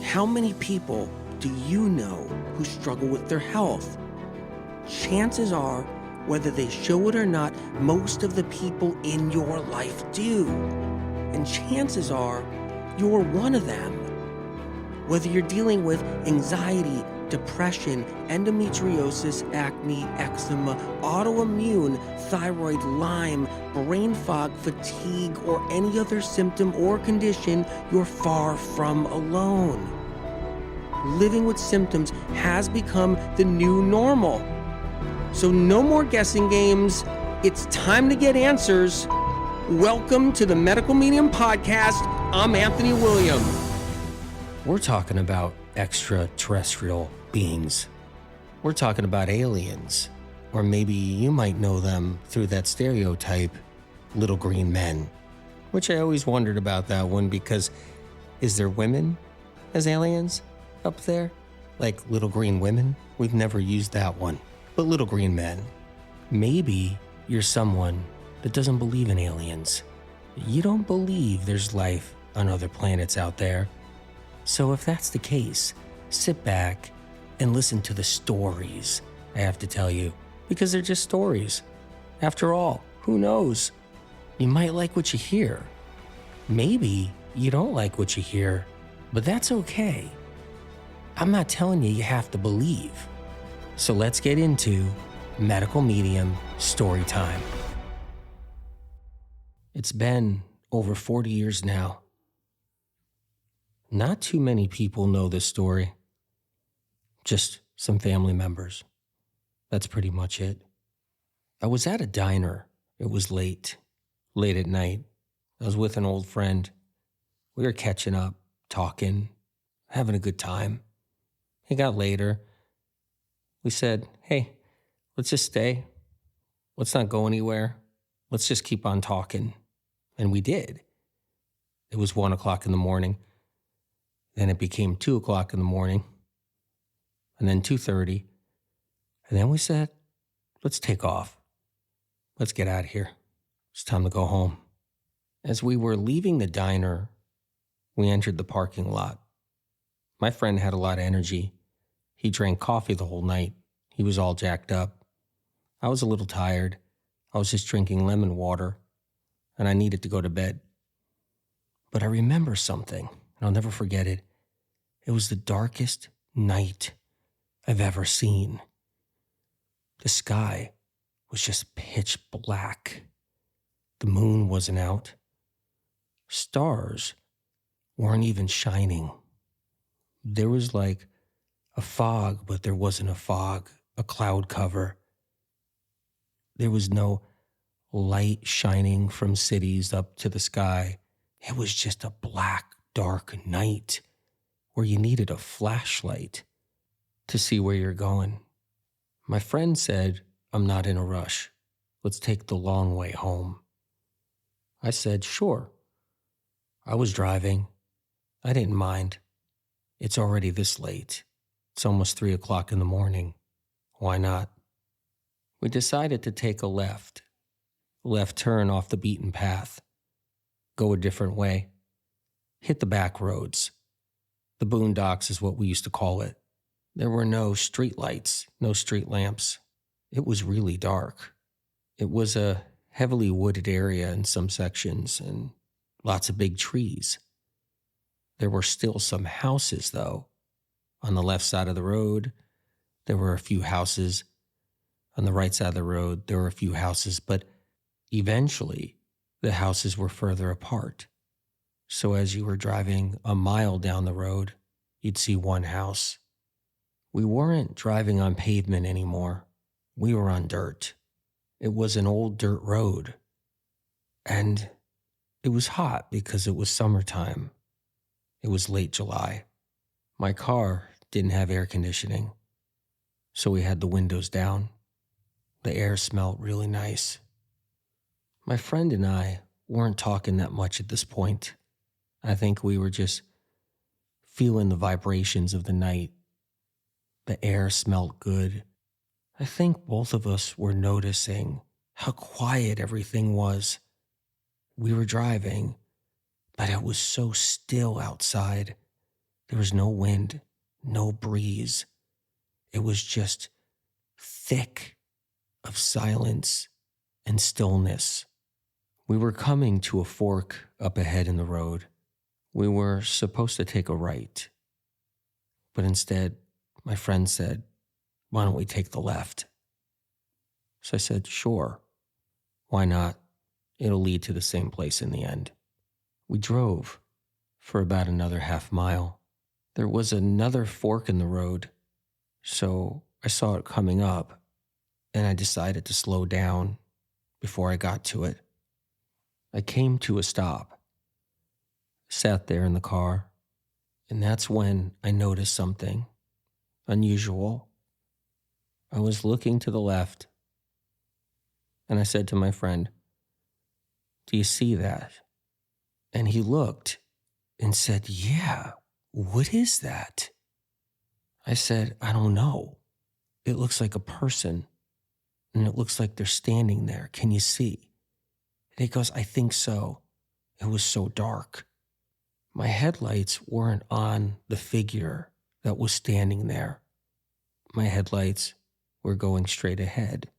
How many people do you know who struggle with their health? Chances are, whether they show it or not, most of the people in your life do. And chances are, you're one of them. Whether you're dealing with anxiety, depression, endometriosis, acne, eczema, autoimmune, thyroid, Lyme, brain fog, fatigue, or any other symptom or condition, you're far from alone. Living with symptoms has become the new normal. So no more guessing games. It's time to get answers. Welcome to the Medical Medium Podcast. I'm Anthony William. We're talking about extraterrestrial beings. We're talking about aliens. Or maybe you might know them through that stereotype, little green men. Which I always wondered about that one because is there women as aliens up there? Like little green women? We've never used that one. But little green men. Maybe you're someone that doesn't believe in aliens. You don't believe there's life on other planets out there. So if that's the case, sit back and listen to the stories I have to tell you, because they're just stories. After all, who knows? You might like what you hear. Maybe you don't like what you hear, but that's okay. I'm not telling you have to believe. So let's get into Medical Medium Story Time. It's been over 40 years now. Not too many people know this story. Just some family members. That's pretty much it. I was at a diner. It was late at night. I was with an old friend. We were catching up, talking, having a good time. It got later. We said, hey, let's just stay. Let's not go anywhere. Let's just keep on talking. And we did. It was 1 o'clock in the morning. Then it became 2 o'clock in the morning. And then 2:30. And then we said, let's take off. Let's get out of here. It's time to go home. As we were leaving the diner, we entered the parking lot. My friend had a lot of energy. He drank coffee the whole night. He was all jacked up. I was a little tired. I was just drinking lemon water, and I needed to go to bed. But I remember something, and I'll never forget it. It was the darkest night I've ever seen. The sky was just pitch black. The moon wasn't out. Stars weren't even shining. There was like a fog, but there wasn't a fog, a cloud cover. There was no light shining from cities up to the sky. It was just a black, dark night where you needed a flashlight to see where you're going. My friend said, I'm not in a rush. Let's take the long way home. I said, sure. I was driving. I didn't mind. It's already this late. It's almost 3 o'clock in the morning. Why not? We decided to take a left turn off the beaten path, go a different way, hit the back roads. The boondocks is what we used to call it. There were no street lights, no street lamps. It was really dark. It was a heavily wooded area in some sections and lots of big trees. There were still some houses, though. On the left side of the road, there were a few houses. On the right side of the road, there were a few houses, but eventually the houses were further apart. So as you were driving a mile down the road, you'd see one house. We weren't driving on pavement anymore. We were on dirt. It was an old dirt road. And it was hot because it was summertime. It was late July. My car didn't have air conditioning, so we had the windows down. The air smelled really nice. My friend and I weren't talking that much at this point. I think we were just feeling the vibrations of the night. The air smelled good. I think both of us were noticing how quiet everything was. We were driving, but it was so still outside. There was no wind, no breeze. It was just thick of silence and stillness. We were coming to a fork up ahead in the road. We were supposed to take a right, but instead, my friend said, "Why don't we take the left?" So I said, "Sure, why not? It'll lead to the same place in the end." We drove for about another half mile. There was another fork in the road, so I saw it coming up, and I decided to slow down before I got to it. I came to a stop, sat there in the car, and that's when I noticed something unusual. I was looking to the left, and I said to my friend, "Do you see that?" And he looked and said, "Yeah, what is that?" I said, "I don't know. It looks like a person, and it looks like they're standing there. Can you see?" And he goes, "I think so. It was so dark." My headlights weren't on the figure that was standing there. My headlights were going straight ahead,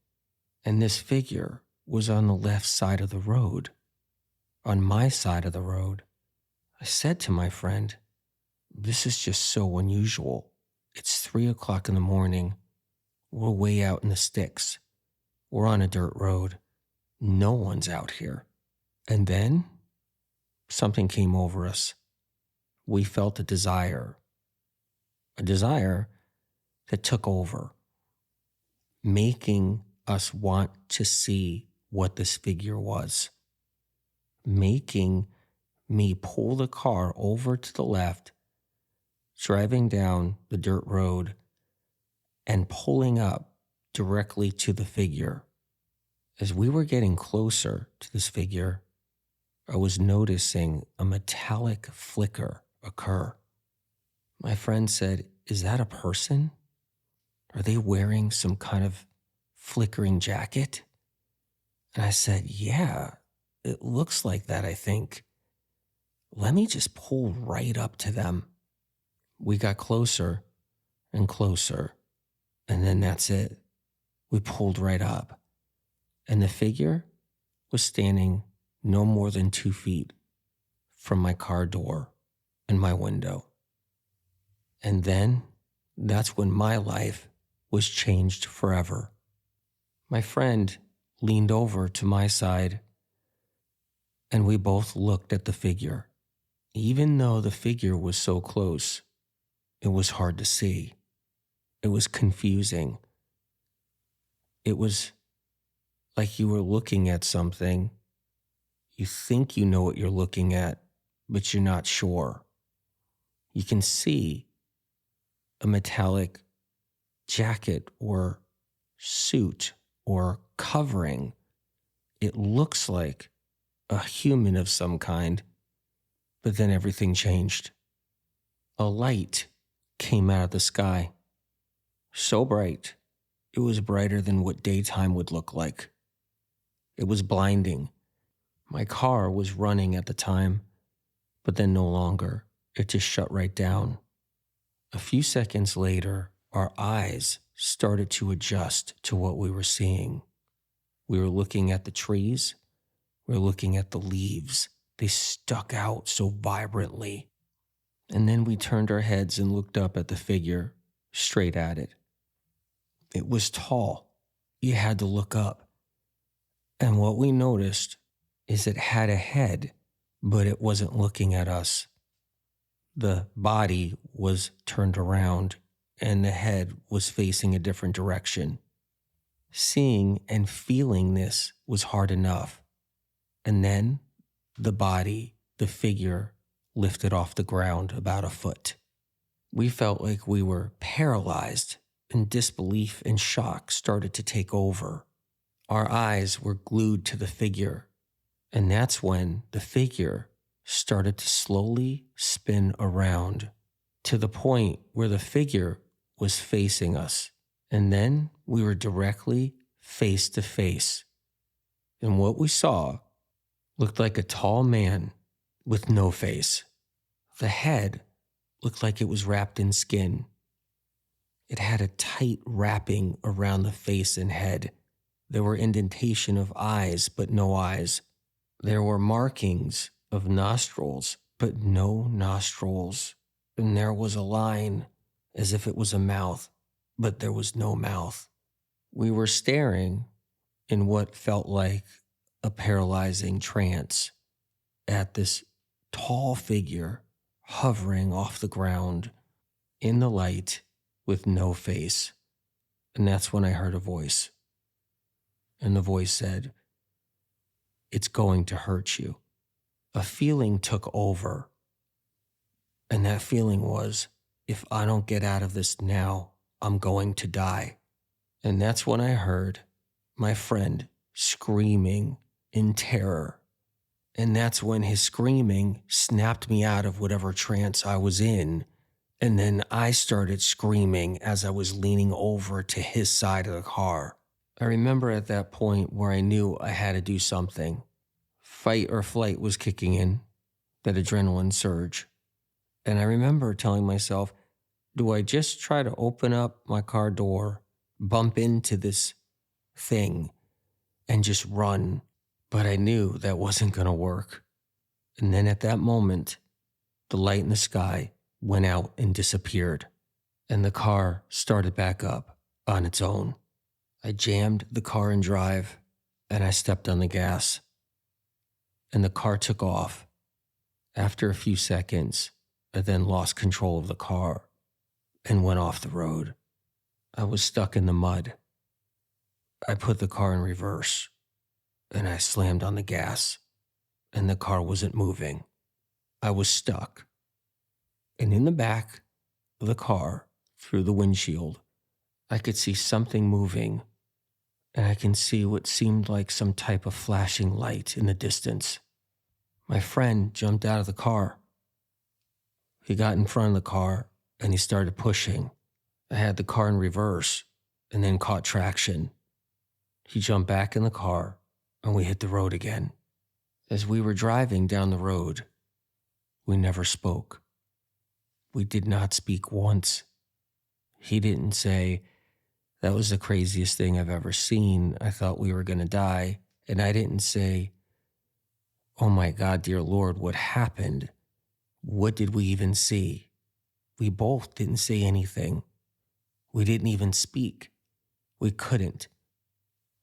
and this figure was on the left side of the road, on my side of the road. I said to my friend, "This is just so unusual. It's 3 o'clock in the morning. We're way out in the sticks. We're on a dirt road. No one's out here." And then something came over us. We felt a desire that took over, making us want to see what this figure was, making me pull the car over to the left, driving down the dirt road, and pulling up directly to the figure. As we were getting closer to this figure, I was noticing a metallic flicker occur. My friend said, "Is that a person? Are they wearing some kind of flickering jacket?" And I said, "Yeah, it looks like that, I think. Let me just pull right up to them." We got closer and closer, and then that's it. We pulled right up, and the figure was standing no more than 2 feet from my car door and my window. And then that's when my life was changed forever. My friend leaned over to my side, and we both looked at the figure. Even though the figure was so close, it was hard to see. It was confusing. It was like you were looking at something. You think you know what you're looking at, but you're not sure. You can see a metallic jacket or suit or covering. It looks like a human of some kind, but then everything changed. A light came out of the sky, so bright, it was brighter than what daytime would look like. It was blinding. My car was running at the time, but then no longer. It just shut right down. A few seconds later, our eyes started to adjust to what we were seeing. We were looking at the trees. We were looking at the leaves. They stuck out so vibrantly. And then we turned our heads and looked up at the figure, straight at it. It was tall. You had to look up. And what we noticed is it had a head, but it wasn't looking at us. The body was turned around and the head was facing a different direction. Seeing and feeling this was hard enough. And then the body, the figure, lifted off the ground about a foot. We felt like we were paralyzed, and disbelief and shock started to take over. Our eyes were glued to the figure, and that's when the figure started to slowly spin around to the point where the figure was facing us. And then we were directly face to face. And what we saw looked like a tall man with no face. The head looked like it was wrapped in skin. It had a tight wrapping around the face and head. There were indentation of eyes, but no eyes. There were markings of nostrils, but no nostrils. And there was a line as if it was a mouth, but there was no mouth. We were staring in what felt like a paralyzing trance at this tall figure hovering off the ground in the light with no face. And that's when I heard a voice. And the voice said, "It's going to hurt you." A feeling took over. And that feeling was, if I don't get out of this now, I'm going to die. And that's when I heard my friend screaming in terror. And that's when his screaming snapped me out of whatever trance I was in. And then I started screaming as I was leaning over to his side of the car. I remember at that point where I knew I had to do something. Fight or flight was kicking in, that adrenaline surge. And I remember telling myself, do I just try to open up my car door, bump into this thing, and just run? But I knew that wasn't going to work. And then at that moment, the light in the sky went out and disappeared, and the car started back up on its own. I jammed the car in drive, and I stepped on the gas, and the car took off. After a few seconds, I then lost control of the car and went off the road. I was stuck in the mud. I put the car in reverse, and I slammed on the gas, and the car wasn't moving. I was stuck. And in the back of the car, through the windshield, I could see something moving, and I can see what seemed like some type of flashing light in the distance. My friend jumped out of the car. He got in front of the car, and he started pushing. I had the car in reverse, and then caught traction. He jumped back in the car, and we hit the road again. As we were driving down the road, we never spoke. We did not speak once. He didn't say, "That was the craziest thing I've ever seen. I thought we were going to die." And I didn't say, "Oh my God, dear Lord, what happened? What did we even see?" We both didn't say anything. We didn't even speak. We couldn't.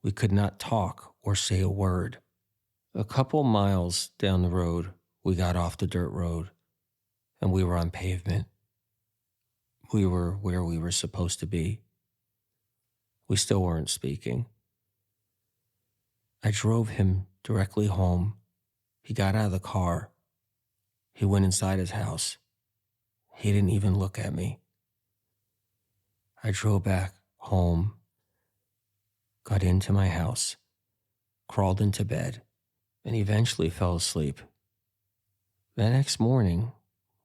We could not talk or say a word. A couple miles down the road, we got off the dirt road, and we were on pavement. We were where we were supposed to be. We still weren't speaking. I drove him directly home. He got out of the car. He went inside his house. He didn't even look at me. I drove back home, got into my house, crawled into bed, and eventually fell asleep. The next morning,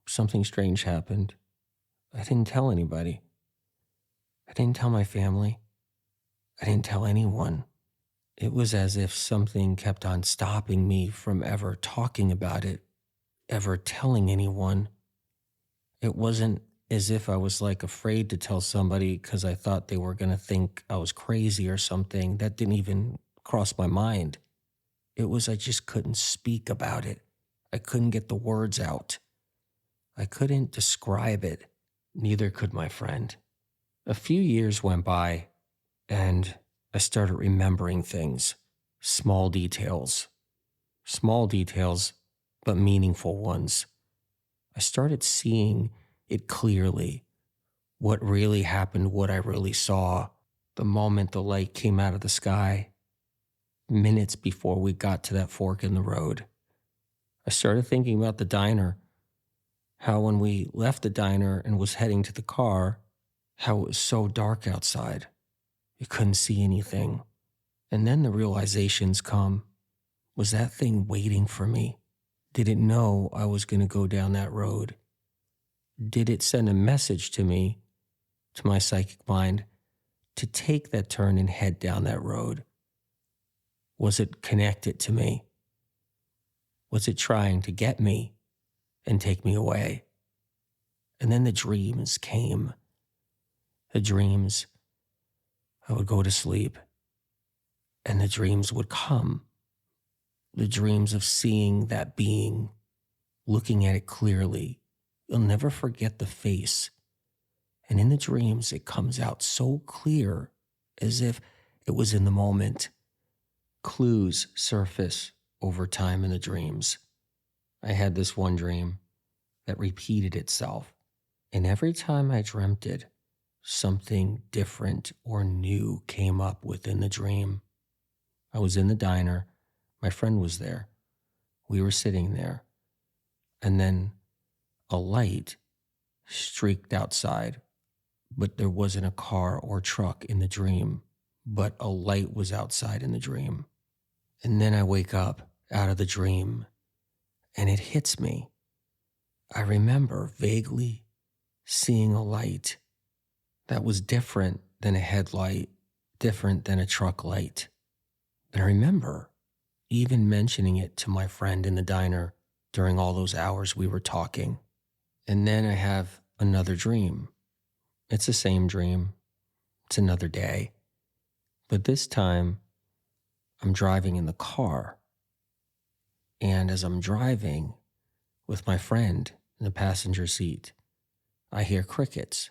something strange happened. I didn't tell anybody. I didn't tell my family. I didn't tell anyone. It was as if something kept on stopping me from ever talking about it, ever telling anyone. It wasn't as if I was like afraid to tell somebody because I thought they were going to think I was crazy or something. That didn't even cross my mind. It was I just couldn't speak about it. I couldn't get the words out. I couldn't describe it. Neither could my friend. A few years went by, and I started remembering things, small details, but meaningful ones. I started seeing it clearly, what really happened, what I really saw, the moment the light came out of the sky, minutes before we got to that fork in the road. I started thinking about the diner, how when we left the diner and was heading to the car, how it was so dark outside. You couldn't see anything. And then the realizations come. Was that thing waiting for me? Did it know I was going to go down that road? Did it send a message to me, to my psychic mind, to take that turn and head down that road? Was it connected to me? Was it trying to get me and take me away? And then the dreams came. The dreams, I would go to sleep, and the dreams would come. The dreams of seeing that being, looking at it clearly. You'll never forget the face. And in the dreams, it comes out so clear, as if it was in the moment. Clues surface over time in the dreams. I had this one dream that repeated itself, and every time I dreamt it, something different or new came up within the dream. I was in the diner. My friend was there. We were sitting there. And then a light streaked outside, but there wasn't a car or truck in the dream, but a light was outside in the dream. And then I wake up out of the dream, and it hits me. I remember vaguely seeing a light that was different than a headlight, different than a truck light. And I remember even mentioning it to my friend in the diner during all those hours we were talking. And then I have another dream. It's the same dream. It's another day. But this time, I'm driving in the car. And as I'm driving with my friend in the passenger seat, I hear crickets.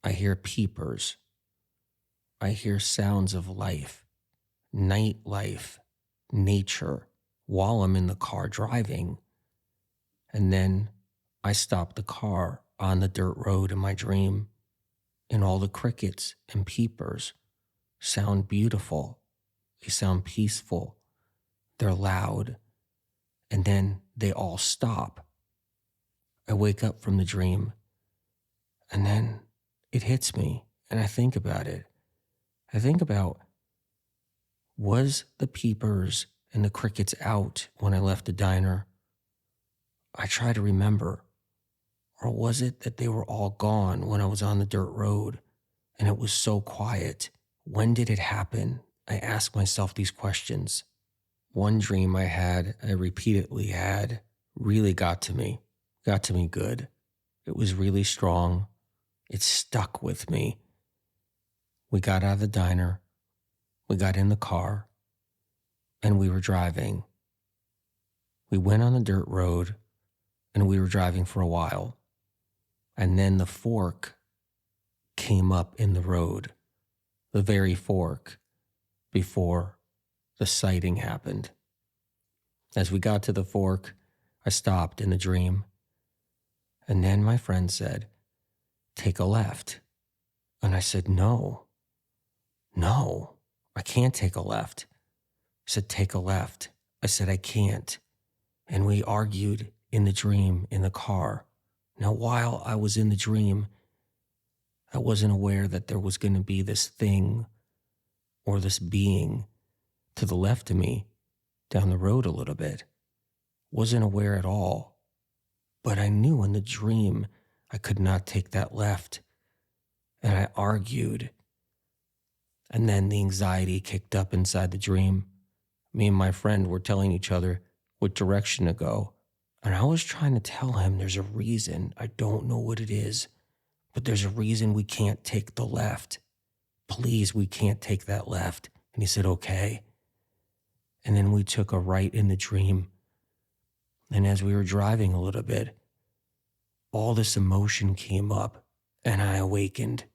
I hear peepers. I hear sounds of life, night life, nature, while I'm in the car driving. And then I stop the car on the dirt road in my dream, and all the crickets and peepers sound beautiful. They sound peaceful. They're loud. And then they all stop. I wake up from the dream, and then it hits me, and I think about it. I think about, was the peepers and the crickets out when I left the diner? I try to remember. Or was it that they were all gone when I was on the dirt road and it was so quiet? When did it happen? I ask myself these questions. One dream I repeatedly had, really got to me good. It was really strong. It stuck with me. We got out of the diner. We got in the car, and we were driving. We went on the dirt road, and we were driving for a while. And then the fork came up in the road, the very fork before the sighting happened. As we got to the fork, I stopped in the dream. And then my friend said, "Take a left." And I said, No, I can't take a left. He said, "Take a left." I said, "I can't." And we argued in the dream in the car. Now, while I was in the dream, I wasn't aware that there was going to be this thing or this being to the left of me down the road a little bit. Wasn't aware at all. But I knew in the dream I could not take that left. And I argued. And then the anxiety kicked up inside the dream. Me and my friend were telling each other what direction to go. And I was trying to tell him there's a reason. I don't know what it is, but there's a reason we can't take the left. Please, we can't take that left. And he said, okay. And then we took a right in the dream. And as we were driving a little bit, all this emotion came up and I awakened.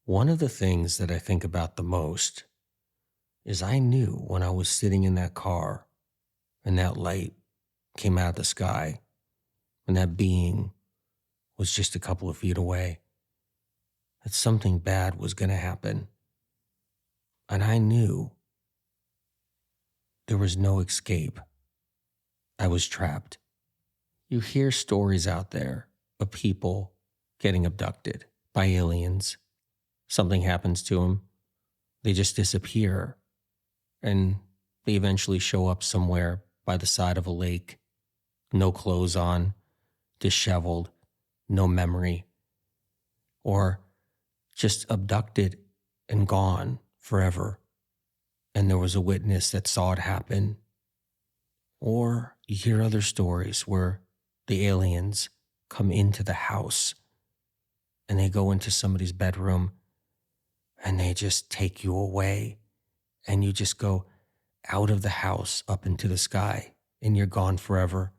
One of the things that I think about the most is I knew when I was sitting in that car and that light came out of the sky and that being was just a couple of feet away, that something bad was going to happen. And I knew there was no escape. I was trapped. You hear stories out there of people getting abducted by aliens. Something happens to them. They just disappear. And they eventually show up somewhere by the side of a lake. No clothes on, disheveled, no memory. Or just abducted and gone forever. And there was a witness that saw it happen. Or you hear other stories where the aliens come into the house and they go into somebody's bedroom and they just take you away and you just go out of the house up into the sky and you're gone forever.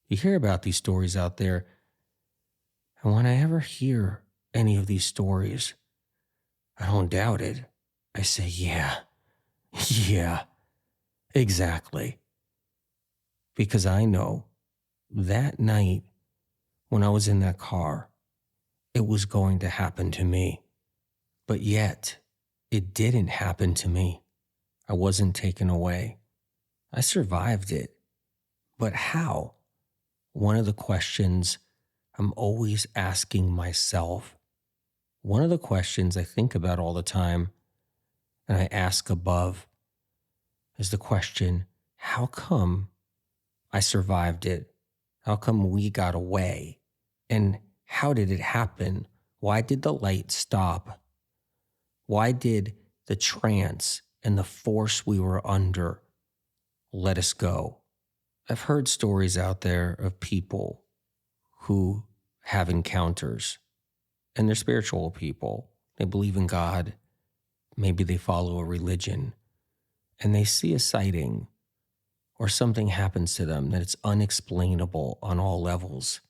You hear about these stories out there. And when I ever hear any of these stories, I don't doubt it. I say, yeah, exactly. Because I know that night when I was in that car, it was going to happen to me. But yet, it didn't happen to me. I wasn't taken away. I survived it. But how? One of the questions I'm always asking myself, one of the questions I think about all the time, and I ask above, is the question, how come I survived it? How come we got away? And how did it happen? Why did the light stop? Why did the trance and the force we were under let us go? I've heard stories out there of people who have encounters, and they're spiritual people. They believe in God. Maybe they follow a religion, and they see a sighting or something happens to them that it's unexplainable on all levels.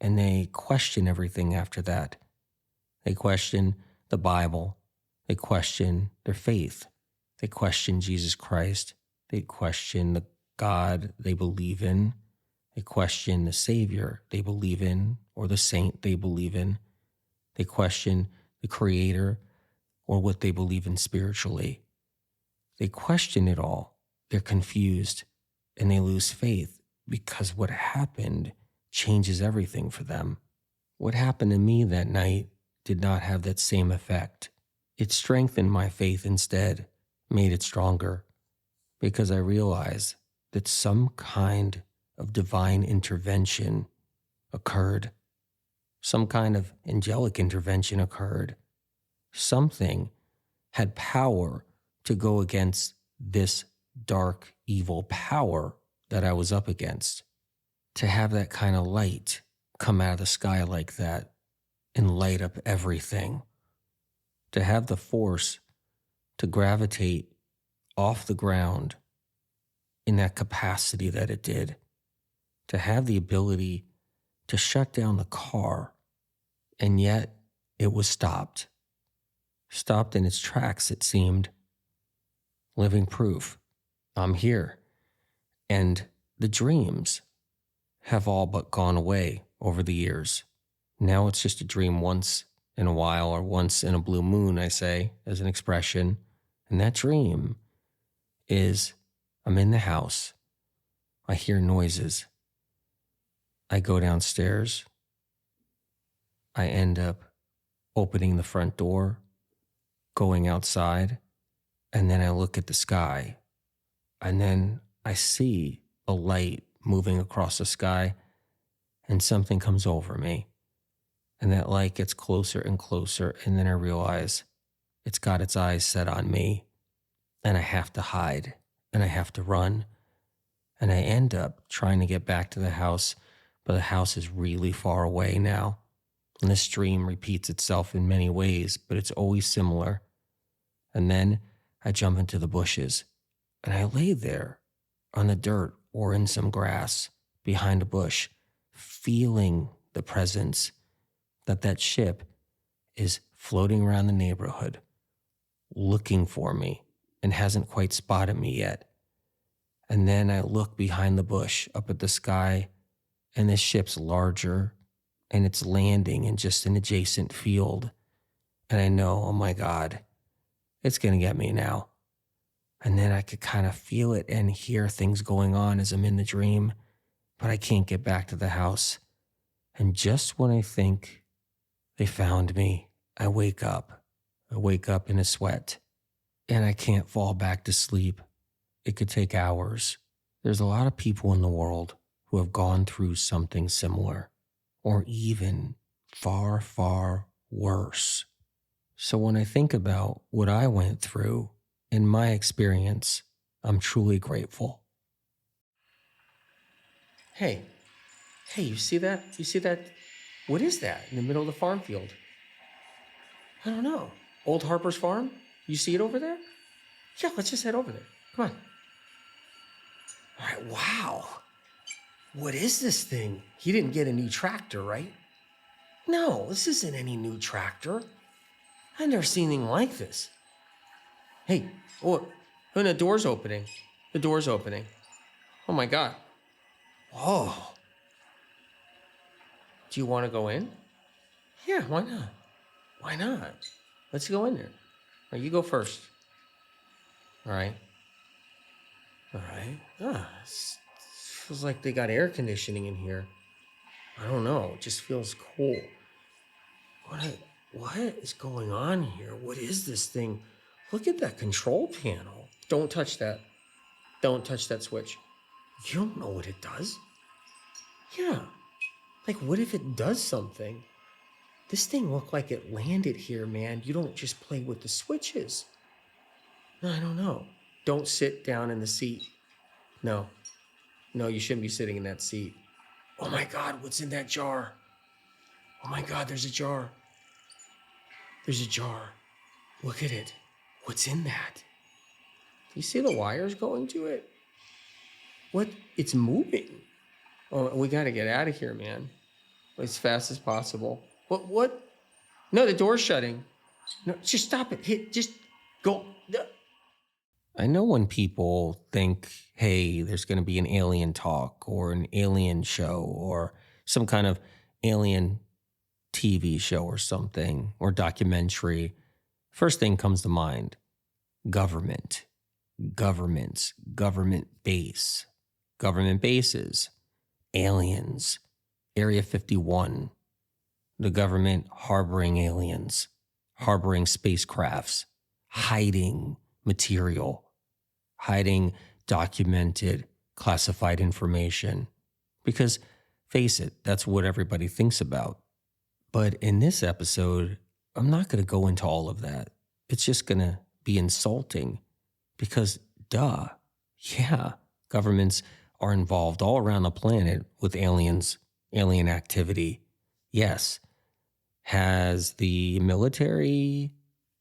And they question everything after that. They question the Bible. They question their faith. They question Jesus Christ. They question the God they believe in. They question the Savior they believe in or the saint they believe in. They question the Creator or what they believe in spiritually. They question it all. They're confused and they lose faith because what happened changes everything for them. What happened to me that night did not have that same effect. It strengthened my faith instead, made it stronger, because I realized that some kind of divine intervention occurred. Some kind of angelic intervention occurred. Something had power to go against this dark, evil power that I was up against. To have that kind of light come out of the sky like that and light up everything. To have the force to gravitate off the ground in that capacity that it did. To have the ability to shut down the car, and yet it was stopped. Stopped in its tracks, it seemed. Living proof. I'm here. And the dreams have all but gone away over the years. Now it's just a dream once in a while, or once in a blue moon, I say, as an expression. And that dream is, I'm in the house. I hear noises. I go downstairs. I end up opening the front door, going outside, and then I look at the sky. And then I see a light moving across the sky, and something comes over me. And that light gets closer and closer, and then I realize it's got its eyes set on me, and I have to hide, and I have to run. And I end up trying to get back to the house, but the house is really far away now. And this dream repeats itself in many ways, but it's always similar. And then I jump into the bushes, and I lay there on the dirt or in some grass behind a bush, feeling the presence that ship is floating around the neighborhood, looking for me, and hasn't quite spotted me yet. And then I look behind the bush up at the sky, and the ship's larger, and it's landing in just an adjacent field. And I know, oh my God, it's going to get me now. And then I could kind of feel it and hear things going on as I'm in the dream, but I can't get back to the house. And just when I think they found me, I wake up. I wake up in a sweat, and I can't fall back to sleep. It could take hours. There's a lot of people in the world who have gone through something similar, or even far, far worse. So when I think about what I went through in my experience, I'm truly grateful. Hey, Hey, you see that? You see that? What is that in the middle of the farm field? I don't know. Old Harper's Farm? You see it over there? Yeah, let's just head over there. Come on. All right, wow. What is this thing? He didn't get a new tractor, right? No, this isn't any new tractor. I've never seen anything like this. Hey, oh, and the door's opening. The door's opening. Oh my God. Oh. Do you want to go in? Yeah, why not? Why not? Let's go in there. All right, you go first. All right. All right. Feels like they got air conditioning in here. I don't know. It just feels cool. What is going on here? What is this thing? Look at that control panel. Don't touch that. Don't touch that switch. You don't know what it does? Yeah. Like, what if it does something? This thing looked like it landed here, man. You don't just play with the switches. No, I don't know. Don't sit down in the seat. No. No, you shouldn't be sitting in that seat. Oh my God, what's in that jar? Oh my God, there's a jar. There's a jar. Look at it. What's in that? Do you see the wires going to it? What? It's moving. Oh, we got to get out of here, man. As fast as possible. What? No, the door's shutting. No, just stop it. Just go. I know when people think, hey, there's going to be an alien talk or an alien show or some kind of alien TV show or something or documentary, first thing comes to mind, government, governments, government base, government bases, aliens, Area 51, the government harboring aliens, harboring spacecrafts, hiding material, hiding documented, classified information. Because, face it, that's what everybody thinks about. But in this episode, I'm not going to go into all of that. It's just going to be insulting because, duh, yeah, governments are involved all around the planet with aliens, alien activity. Yes. Has the military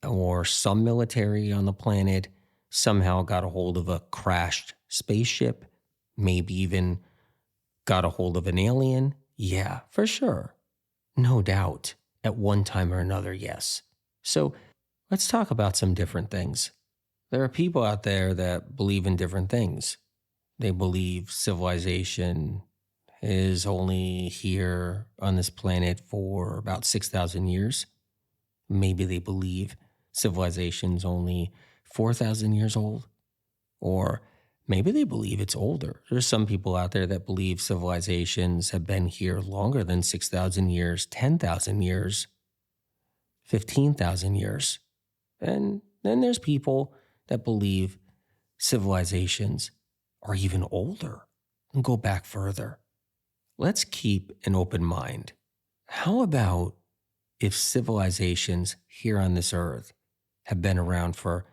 or some military on the planet somehow got a hold of a crashed spaceship? Maybe even got a hold of an alien? Yeah, for sure. No doubt. At one time or another, yes. So let's talk about some different things. There are people out there that believe in different things. They believe civilization is only here on this planet for about 6,000 years. Maybe they believe civilization's only 4,000 years old. Or maybe they believe it's older. There's some people out there that believe civilizations have been here longer than 6,000 years, 10,000 years, 15,000 years. And then there's people that believe civilizations are even older and go back further. Let's keep an open mind. How about if civilizations here on this earth have been around for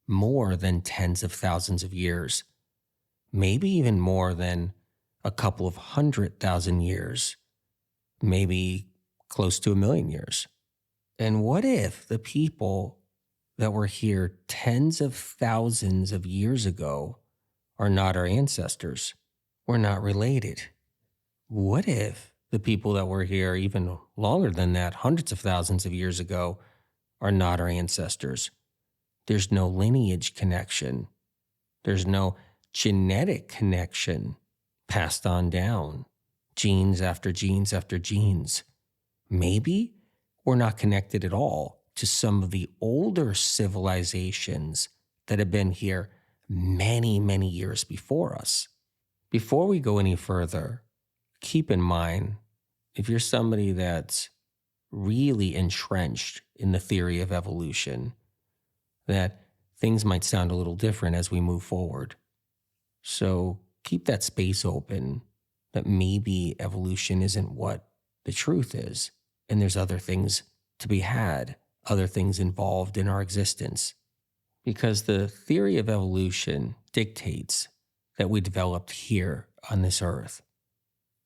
more than tens of thousands of years, maybe even more than a couple of 100,000 years, maybe close to 1,000,000 years? And what if the people that were here tens of thousands of years ago are not our ancestors? We're not related. What if the people that were here even longer than that, hundreds of thousands of years ago, are not our ancestors? There's no lineage connection. There's no genetic connection passed on down, genes after genes after genes. Maybe we're not connected at all to some of the older civilizations that have been here many, many years before us. Before we go any further, keep in mind, if you're somebody that's really entrenched in the theory of evolution, that things might sound a little different as we move forward. So keep that space open that maybe evolution isn't what the truth is, and there's other things to be had, other things involved in our existence. Because the theory of evolution dictates that we developed here on this earth.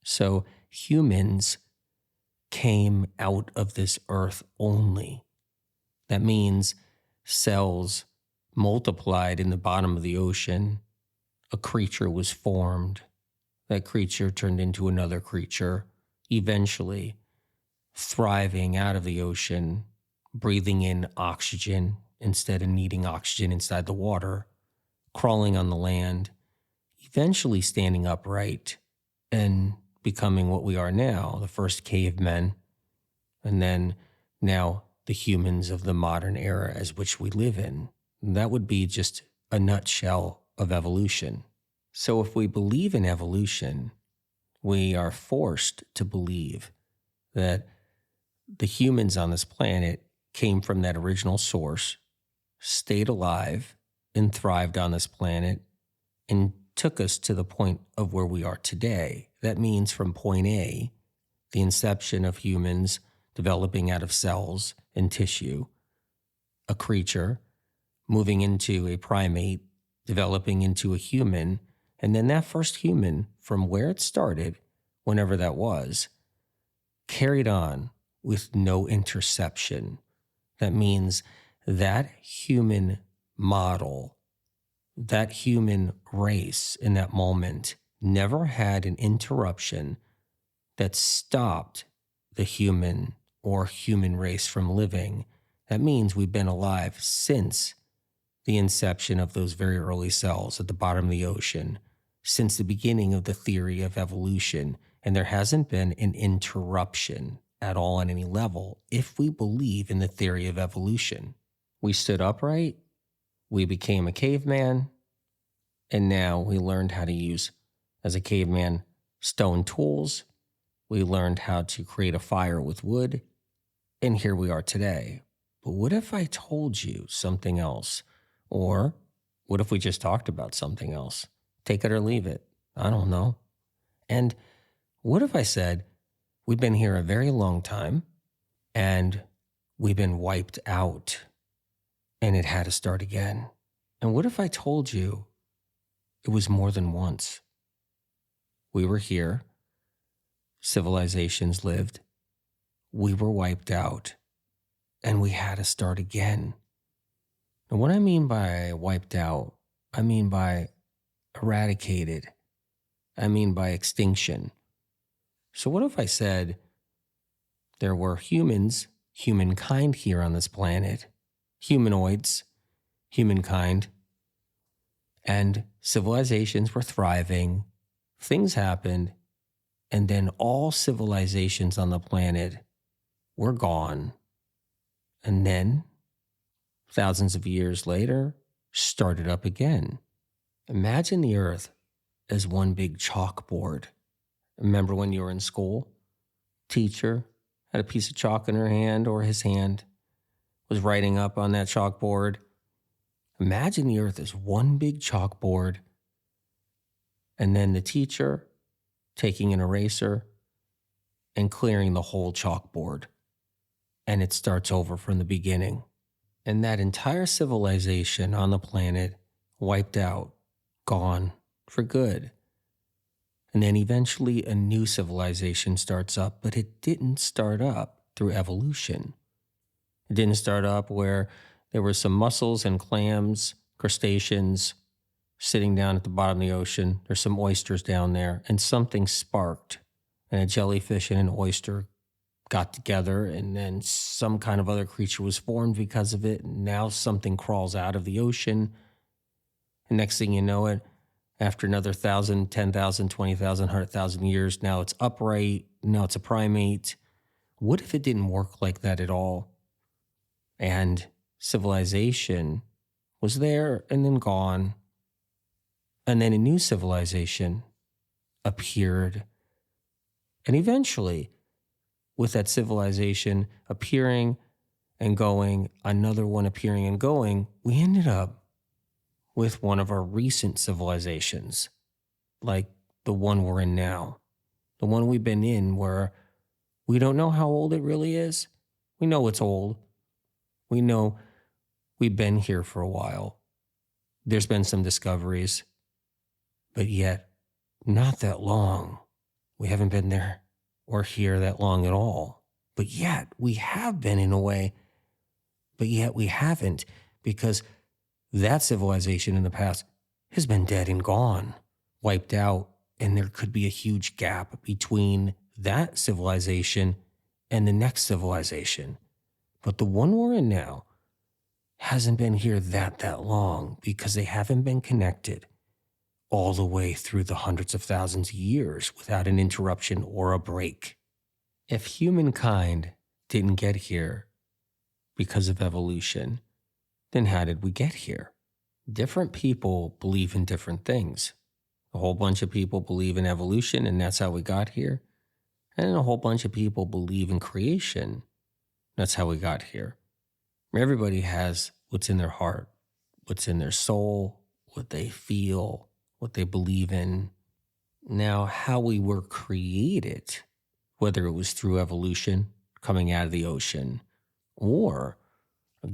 So humans came out of this earth only. That means cells multiplied in the bottom of the ocean. A creature was formed. That creature turned into another creature, eventually thriving out of the ocean, breathing in oxygen instead of needing oxygen inside the water, crawling on the land, eventually standing upright and becoming what we are now, the first cavemen, and then now the humans of the modern era as which we live in. That would be just a nutshell of evolution. So if we believe in evolution, we are forced to believe that the humans on this planet came from that original source, stayed alive, and thrived on this planet, and took us to the point of where we are today. That means from point A, the inception of humans developing out of cells and tissue, a creature moving into a primate, developing into a human, and then that first human, from where it started, whenever that was, carried on with no interception. That means that human model, that human race in that moment never had an interruption that stopped the human or human race from living. That means we've been alive since the inception of those very early cells at the bottom of the ocean, since the beginning of the theory of evolution, and there hasn't been an interruption at all on any level if we believe in the theory of evolution. We stood upright, we became a caveman, and now we learned how to use, as a caveman, stone tools. We learned how to create a fire with wood, and here we are today. But what if I told you something else? Or what if we just talked about something else? Take it or leave it. I don't know. And what if I said, we've been here a very long time and we've been wiped out and it had to start again? And what if I told you it was more than once? We were here. Civilizations lived. We were wiped out and we had to start again. And what I mean by wiped out, I mean by eradicated. I mean by extinction. So what if I said there were humans, humankind here on this planet, humanoids, humankind, and civilizations were thriving, things happened, and then all civilizations on the planet were gone. And then, thousands of years later, started up again. Imagine the earth as one big chalkboard. Remember when you were in school? Teacher had a piece of chalk in her hand or his hand, was writing up on that chalkboard. Imagine the earth as one big chalkboard, and then the teacher taking an eraser and clearing the whole chalkboard. And it starts over from the beginning. And that entire civilization on the planet wiped out, gone for good. And then eventually a new civilization starts up, but it didn't start up through evolution. It didn't start up where there were some mussels and clams, crustaceans sitting down at the bottom of the ocean. There's some oysters down there, and something sparked, and a jellyfish and an oyster got together, and then some kind of other creature was formed because of it. And now something crawls out of the ocean. And next thing you know it, after another 1,000, 10,000, 20,000, 100,000 years, now it's upright. Now it's a primate. What if it didn't work like that at all? And civilization was there and then gone. And then a new civilization appeared. And eventually, with that civilization appearing and going, another one appearing and going, we ended up with one of our recent civilizations, like the one we're in now, the one we've been in where we don't know how old it really is. We know it's old. We know we've been here for a while. There's been some discoveries, but yet not that long. We haven't been there or here that long at all. But yet we have been in a way, but yet we haven't, because that civilization in the past has been dead and gone, wiped out. And there could be a huge gap between that civilization and the next civilization. But the one we're in now hasn't been here that long, because they haven't been connected all the way through the hundreds of thousands of years without an interruption or a break. If humankind didn't get here because of evolution, then how did we get here? Different people believe in different things. A whole bunch of people believe in evolution, and that's how we got here. And a whole bunch of people believe in creation. That's how we got here. Everybody has what's in their heart, what's in their soul, what they feel, what they believe in. Now, how we were created, whether it was through evolution, coming out of the ocean, or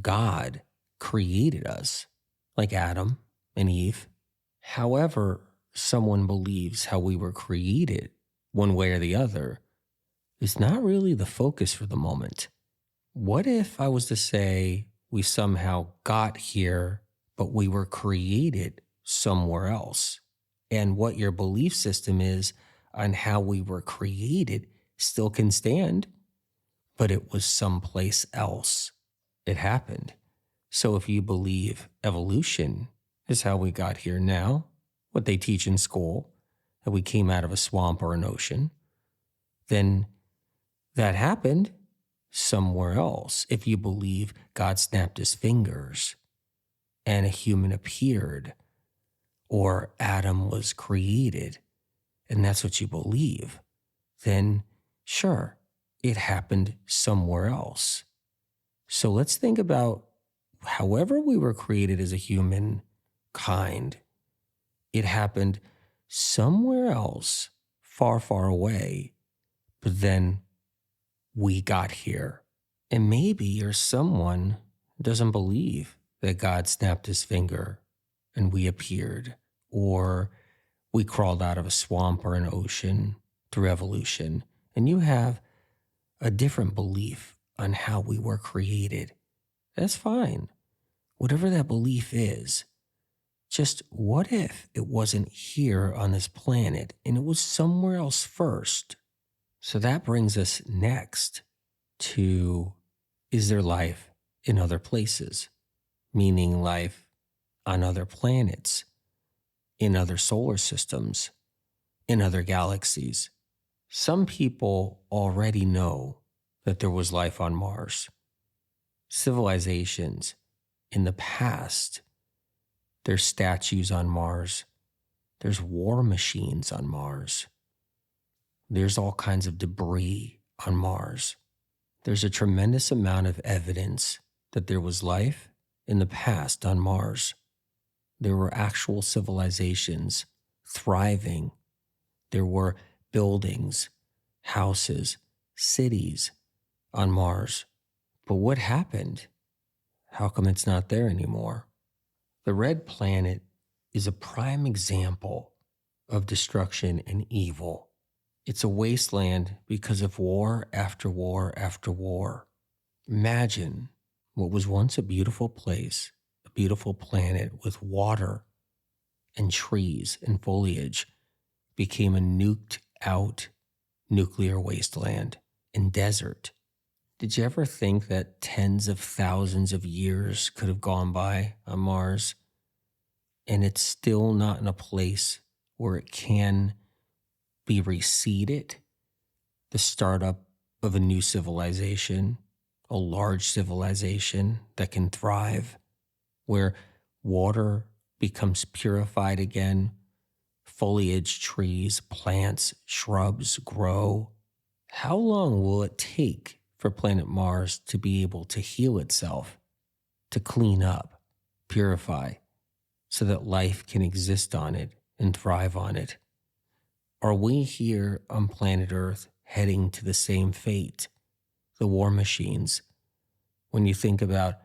God created us, like Adam and Eve. However someone believes how we were created, one way or the other, is not really the focus for the moment. What if I was to say we somehow got here, but we were created somewhere else? And what your belief system is on how we were created still can stand, but it was someplace else. It happened. So if you believe evolution is how we got here now, what they teach in school, that we came out of a swamp or an ocean, then that happened somewhere else. If you believe God snapped his fingers and a human appeared, or Adam was created, and that's what you believe, then sure, it happened somewhere else. So let's think about however we were created as a human kind, it happened somewhere else, far, far away, but then we got here. And maybe you're someone who doesn't believe that God snapped his finger and we appeared, or we crawled out of a swamp or an ocean through evolution, and you have a different belief on how we were created. That's fine. Whatever that belief is, just what if it wasn't here on this planet and it was somewhere else first? So that brings us next to, is there life in other places? Meaning life on other planets, in other solar systems, in other galaxies. Some people already know that there was life on Mars. Civilizations in the past, there's statues on Mars. There's war machines on Mars. There's all kinds of debris on Mars. There's a tremendous amount of evidence that there was life in the past on Mars. There were actual civilizations thriving. There were buildings, houses, cities on Mars. But what happened? How come it's not there anymore? The Red Planet is a prime example of destruction and evil. It's a wasteland because of war after war after war. Imagine what was once a beautiful place, a beautiful planet with water and trees and foliage, became a nuked out nuclear wasteland and desert. Did you ever think that tens of thousands of years could have gone by on Mars and it's still not in a place where it can be reseeded? The startup of a new civilization, a large civilization that can thrive, where water becomes purified again, foliage, trees, plants, shrubs grow. How long will it take for planet Mars to be able to heal itself, to clean up, purify, so that life can exist on it and thrive on it? Are we here on planet Earth heading to the same fate? The war machines, when you think about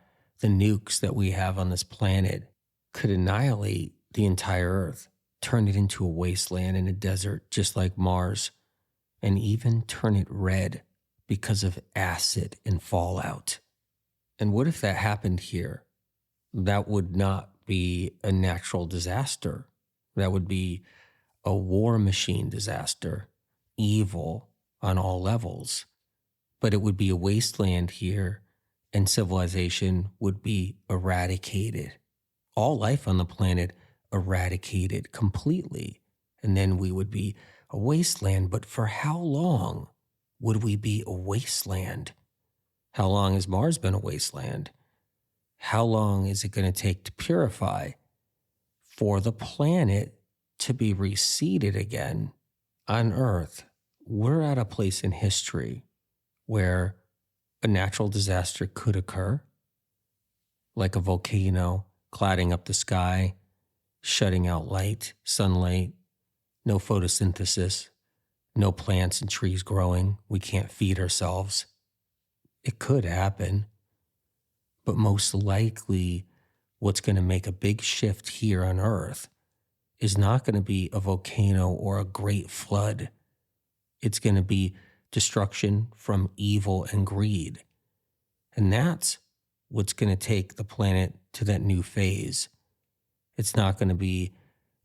the nukes that we have on this planet, could annihilate the entire Earth, turn it into a wasteland and a desert just like Mars. and even turn it red because of acid and fallout. And what if that happened here? That would not be a natural disaster. That would be a war machine disaster, evil on all levels. But it would be a wasteland here, and civilization would be eradicated. All life on the planet eradicated completely. And then we would be a wasteland. But for how long would we be a wasteland? How long has Mars been a wasteland? How long is it going to take to purify for the planet to be reseeded again on Earth? We're at a place in history where a natural disaster could occur, like a volcano clouding up the sky, shutting out light, sunlight, no photosynthesis, no plants and trees growing. We can't feed ourselves. It could happen. But most likely, what's going to make a big shift here on Earth is not going to be a volcano or a great flood. It's going to be destruction from evil and greed. And that's what's going to take the planet to that new phase. It's not going to be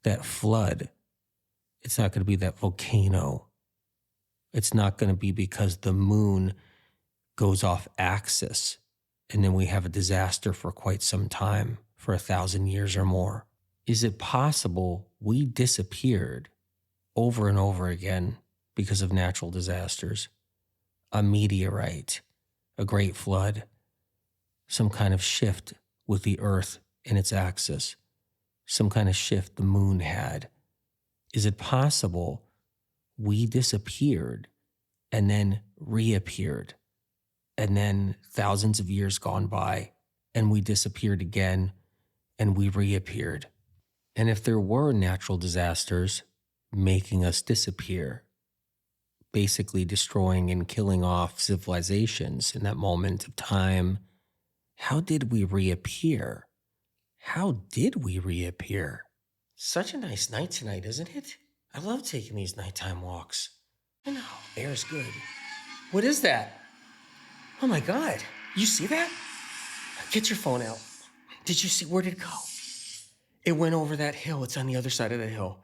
that flood. It's not going to be that volcano. It's not going to be because the moon goes off axis and then we have a disaster for quite some time, for 1,000 years or more. Is it possible we disappeared over and over again because of natural disasters? A meteorite, a great flood, some kind of shift with the earth and its axis, some kind of shift the moon had. Is it possible we disappeared and then reappeared, and then thousands of years gone by and we disappeared again and we reappeared? And if there were natural disasters making us disappear, basically destroying and killing off civilizations in that moment of time, how did we reappear? How did we reappear? Such a nice night tonight, isn't it? I love taking these nighttime walks. I know, air's good. What is that? Oh my God, you see that? Get your phone out. Did you see, where did it go? It went over that hill. It's on the other side of the hill.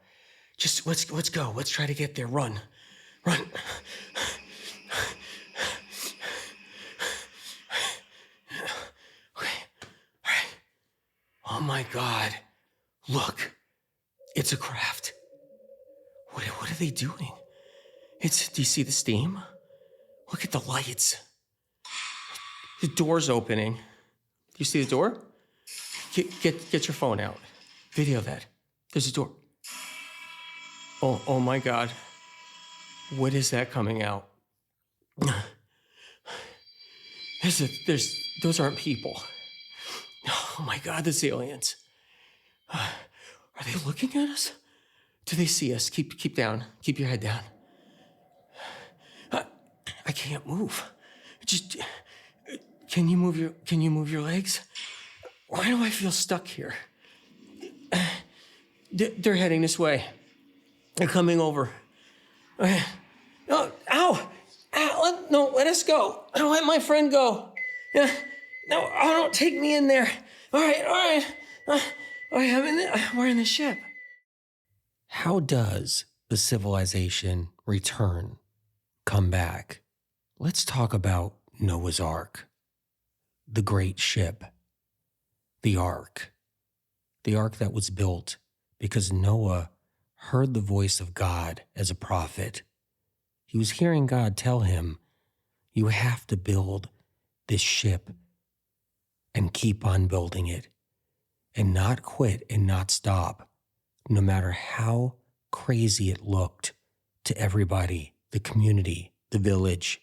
Just, let's go. Let's try to get there. Run. Okay. All right. Oh my God. Look, it's a craft. What are they doing? Do you see the steam? Look at the lights. The door's opening. Do you see the door? Get your phone out. Video that. There's a door. Oh my God. What is that coming out? Those aren't people. Oh my God, there's aliens. Are they looking at us? Do they see us? Keep down. Keep your head down. I can't move. Just, can you move your legs? Why do I feel stuck here? They're heading this way. They're coming over. Oh, ow! No, let us go. Don't let my friend go. No, don't take me in there. All right. I'm in there. We're in the ship. How does the civilization return, come back? Let's talk about Noah's Ark, the great ship, the ark that was built because Noah heard the voice of God as a prophet. He was hearing God tell him, you have to build this ship and keep on building it and not quit and not stop, no matter how crazy it looked to everybody, the community, the village.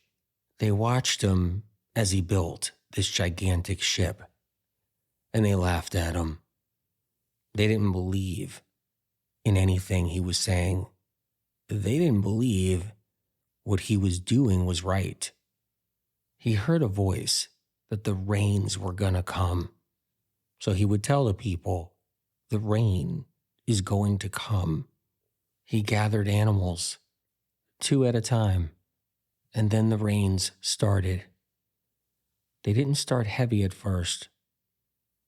They watched him as he built this gigantic ship, and they laughed at him. They didn't believe in anything he was saying. They didn't believe what he was doing was right. He heard a voice that the rains were gonna come. So he would tell the people, the rain is going to come. He gathered animals two at a time. And then the rains started. They didn't start heavy at first.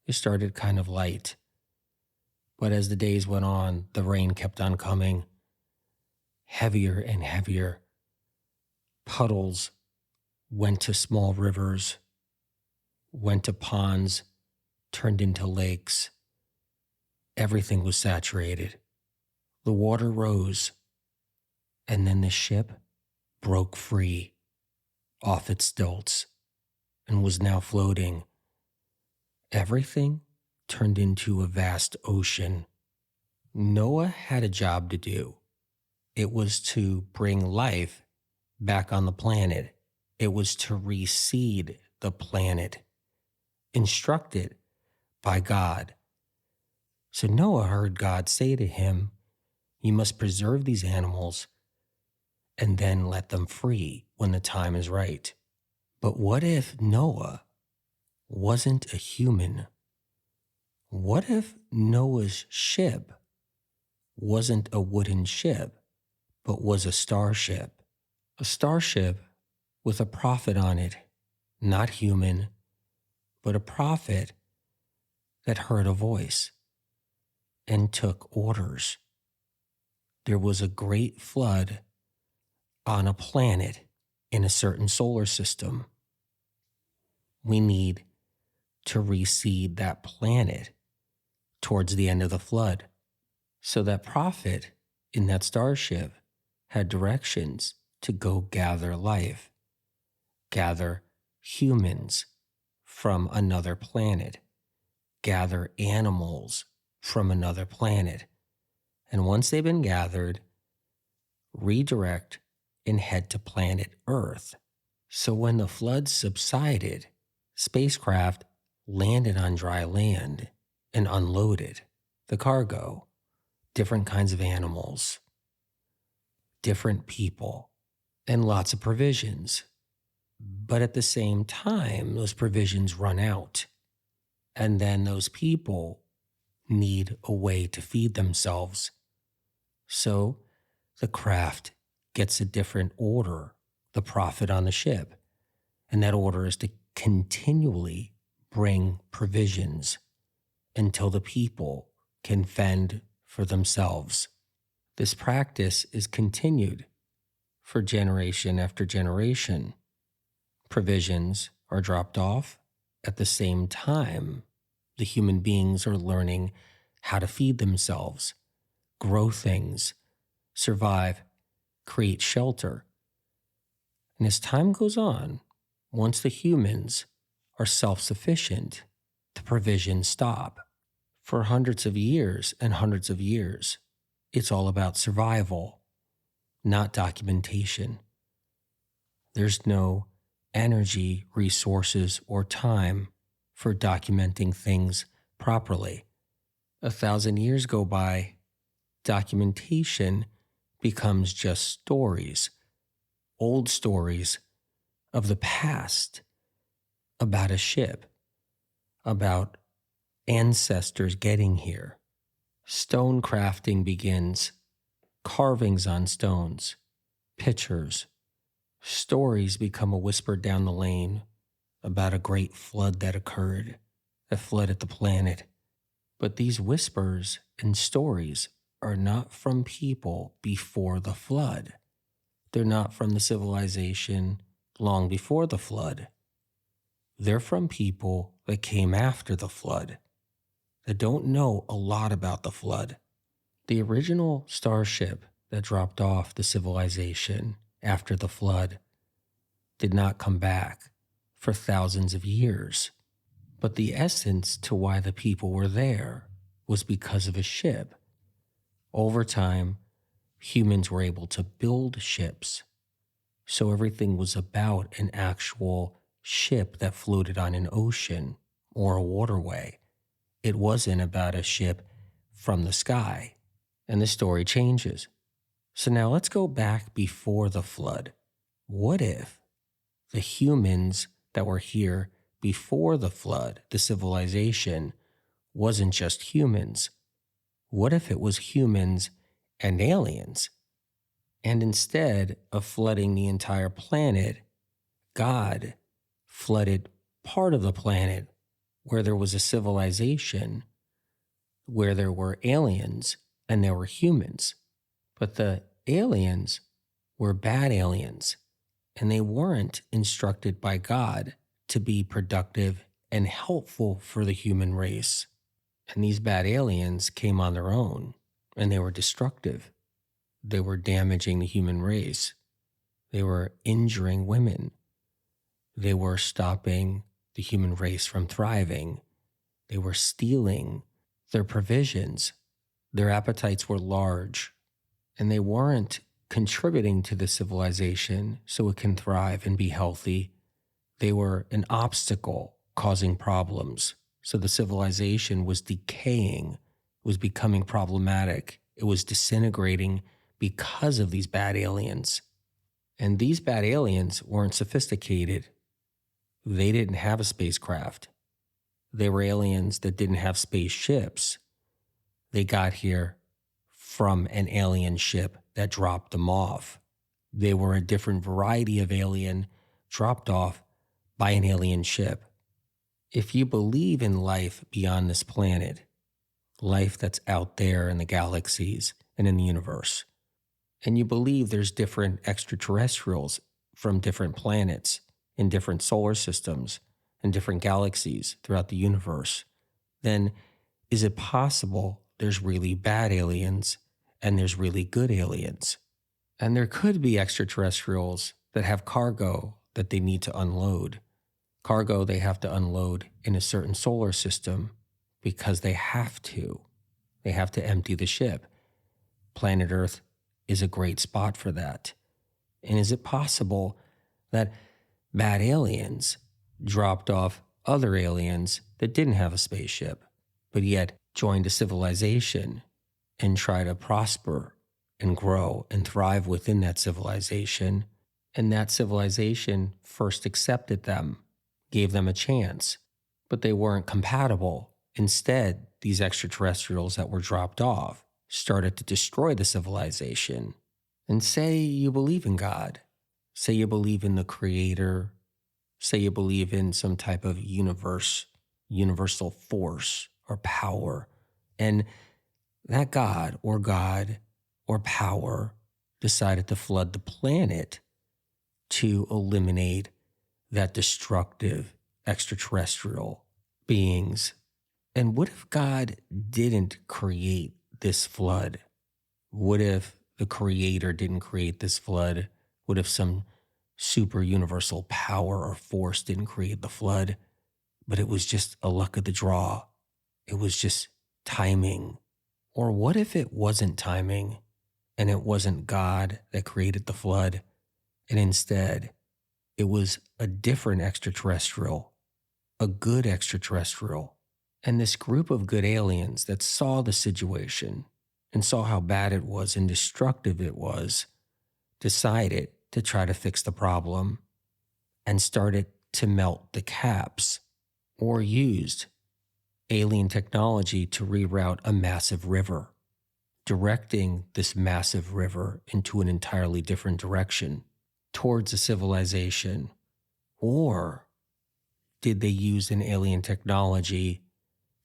They started kind of light. But as the days went on, the rain kept on coming, heavier and heavier. Puddles went to small rivers, went to ponds, turned into lakes. Everything was saturated. The water rose, and then the ship broke free off its stilts and was now floating. Everything turned into a vast ocean. Noah had a job to do. It was to bring life back on the planet. It was to reseed the planet, instructed by God. So Noah heard God say to him, "You must preserve these animals and then let them free when the time is right." But what if Noah wasn't a human? What if Noah's ship wasn't a wooden ship, but was a starship? A starship with a prophet on it, not human, but a prophet that heard a voice and took orders. There was a great flood on a planet in a certain solar system. We need to reseed that planet towards the end of the flood. So that prophet in that starship had directions to go gather life, gather humans from another planet, gather animals from another planet. And once they've been gathered, redirect and head to planet Earth. So when the flood subsided, spacecraft landed on dry land and unloaded the cargo, different kinds of animals, different people, and lots of provisions. But at the same time, those provisions run out. And then those people need a way to feed themselves. So the craft gets a different order, the prophet on the ship. And that order is to continually bring provisions until the people can fend for themselves. This practice is continued for generation after generation. Provisions are dropped off at the same time the human beings are learning how to feed themselves, grow things, survive, create shelter. And as time goes on, once the humans are self-sufficient, the provisions stop. For hundreds of years and hundreds of years, it's all about survival, not documentation. There's no energy, resources, or time for documenting things properly. 1,000 years go by, documentation becomes just stories, old stories of the past, about a ship, about ancestors getting here. Stone crafting begins, carvings on stones, pictures. Stories become a whisper down the lane about a great flood that occurred, that flooded the planet. But these whispers and stories are not from people before the flood. They're not from the civilization long before the flood. They're from people that came after the flood, that don't know a lot about the flood. The original starship that dropped off the civilization after the flood did not come back for thousands of years. But the essence to why the people were there was because of a ship. Over time, humans were able to build ships. So everything was about an actual ship that floated on an ocean or a waterway. It wasn't about a ship from the sky. And the story changes. So now let's go back before the flood. What if the humans that were here before the flood, the civilization, wasn't just humans? What if it was humans and aliens? And instead of flooding the entire planet, God flooded part of the planet where there was a civilization, where there were aliens and there were humans. But the aliens were bad aliens, and they weren't instructed by God to be productive and helpful for the human race. And these bad aliens came on their own, and they were destructive. They were damaging the human race. They were injuring women. They were stopping the human race from thriving. They were stealing their provisions. Their appetites were large, and they weren't contributing to the civilization so it can thrive and be healthy. They were an obstacle causing problems. So the civilization was decaying, was becoming problematic. It was disintegrating because of these bad aliens. And these bad aliens weren't sophisticated. They didn't have a spacecraft. They were aliens that didn't have spaceships. They got here from an alien ship that dropped them off. They were a different variety of alien dropped off by an alien ship. If you believe in life beyond this planet, life that's out there in the galaxies and in the universe, and you believe there's different extraterrestrials from different planets in different solar systems and different galaxies throughout the universe, then is it possible there's really bad aliens and there's really good aliens? And there could be extraterrestrials that have cargo that they need to unload. Cargo they have to unload in a certain solar system because they have to. They have to empty the ship. Planet Earth is a great spot for that. And is it possible that bad aliens dropped off other aliens that didn't have a spaceship, but yet joined a civilization and try to prosper and grow and thrive within that civilization? And that civilization first accepted them, gave them a chance, but they weren't compatible. Instead, these extraterrestrials that were dropped off started to destroy the civilization. And say you believe in God, say you believe in the Creator, say you believe in some type of universal force or power, and that God or power decided to flood the planet to eliminate that destructive extraterrestrial beings. And what if God didn't create this flood? What if the Creator didn't create this flood? What if some super universal power or force didn't create the flood, but it was just a luck of the draw? It was just timing. Or what if it wasn't timing and it wasn't God that created the flood, and instead it was a different extraterrestrial, a good extraterrestrial? And this group of good aliens that saw the situation and saw how bad it was and destructive it was, decided to try to fix the problem and started to melt the caps, or used alien technology to reroute a massive river, directing this massive river into an entirely different direction towards a civilization. Or did they use an alien technology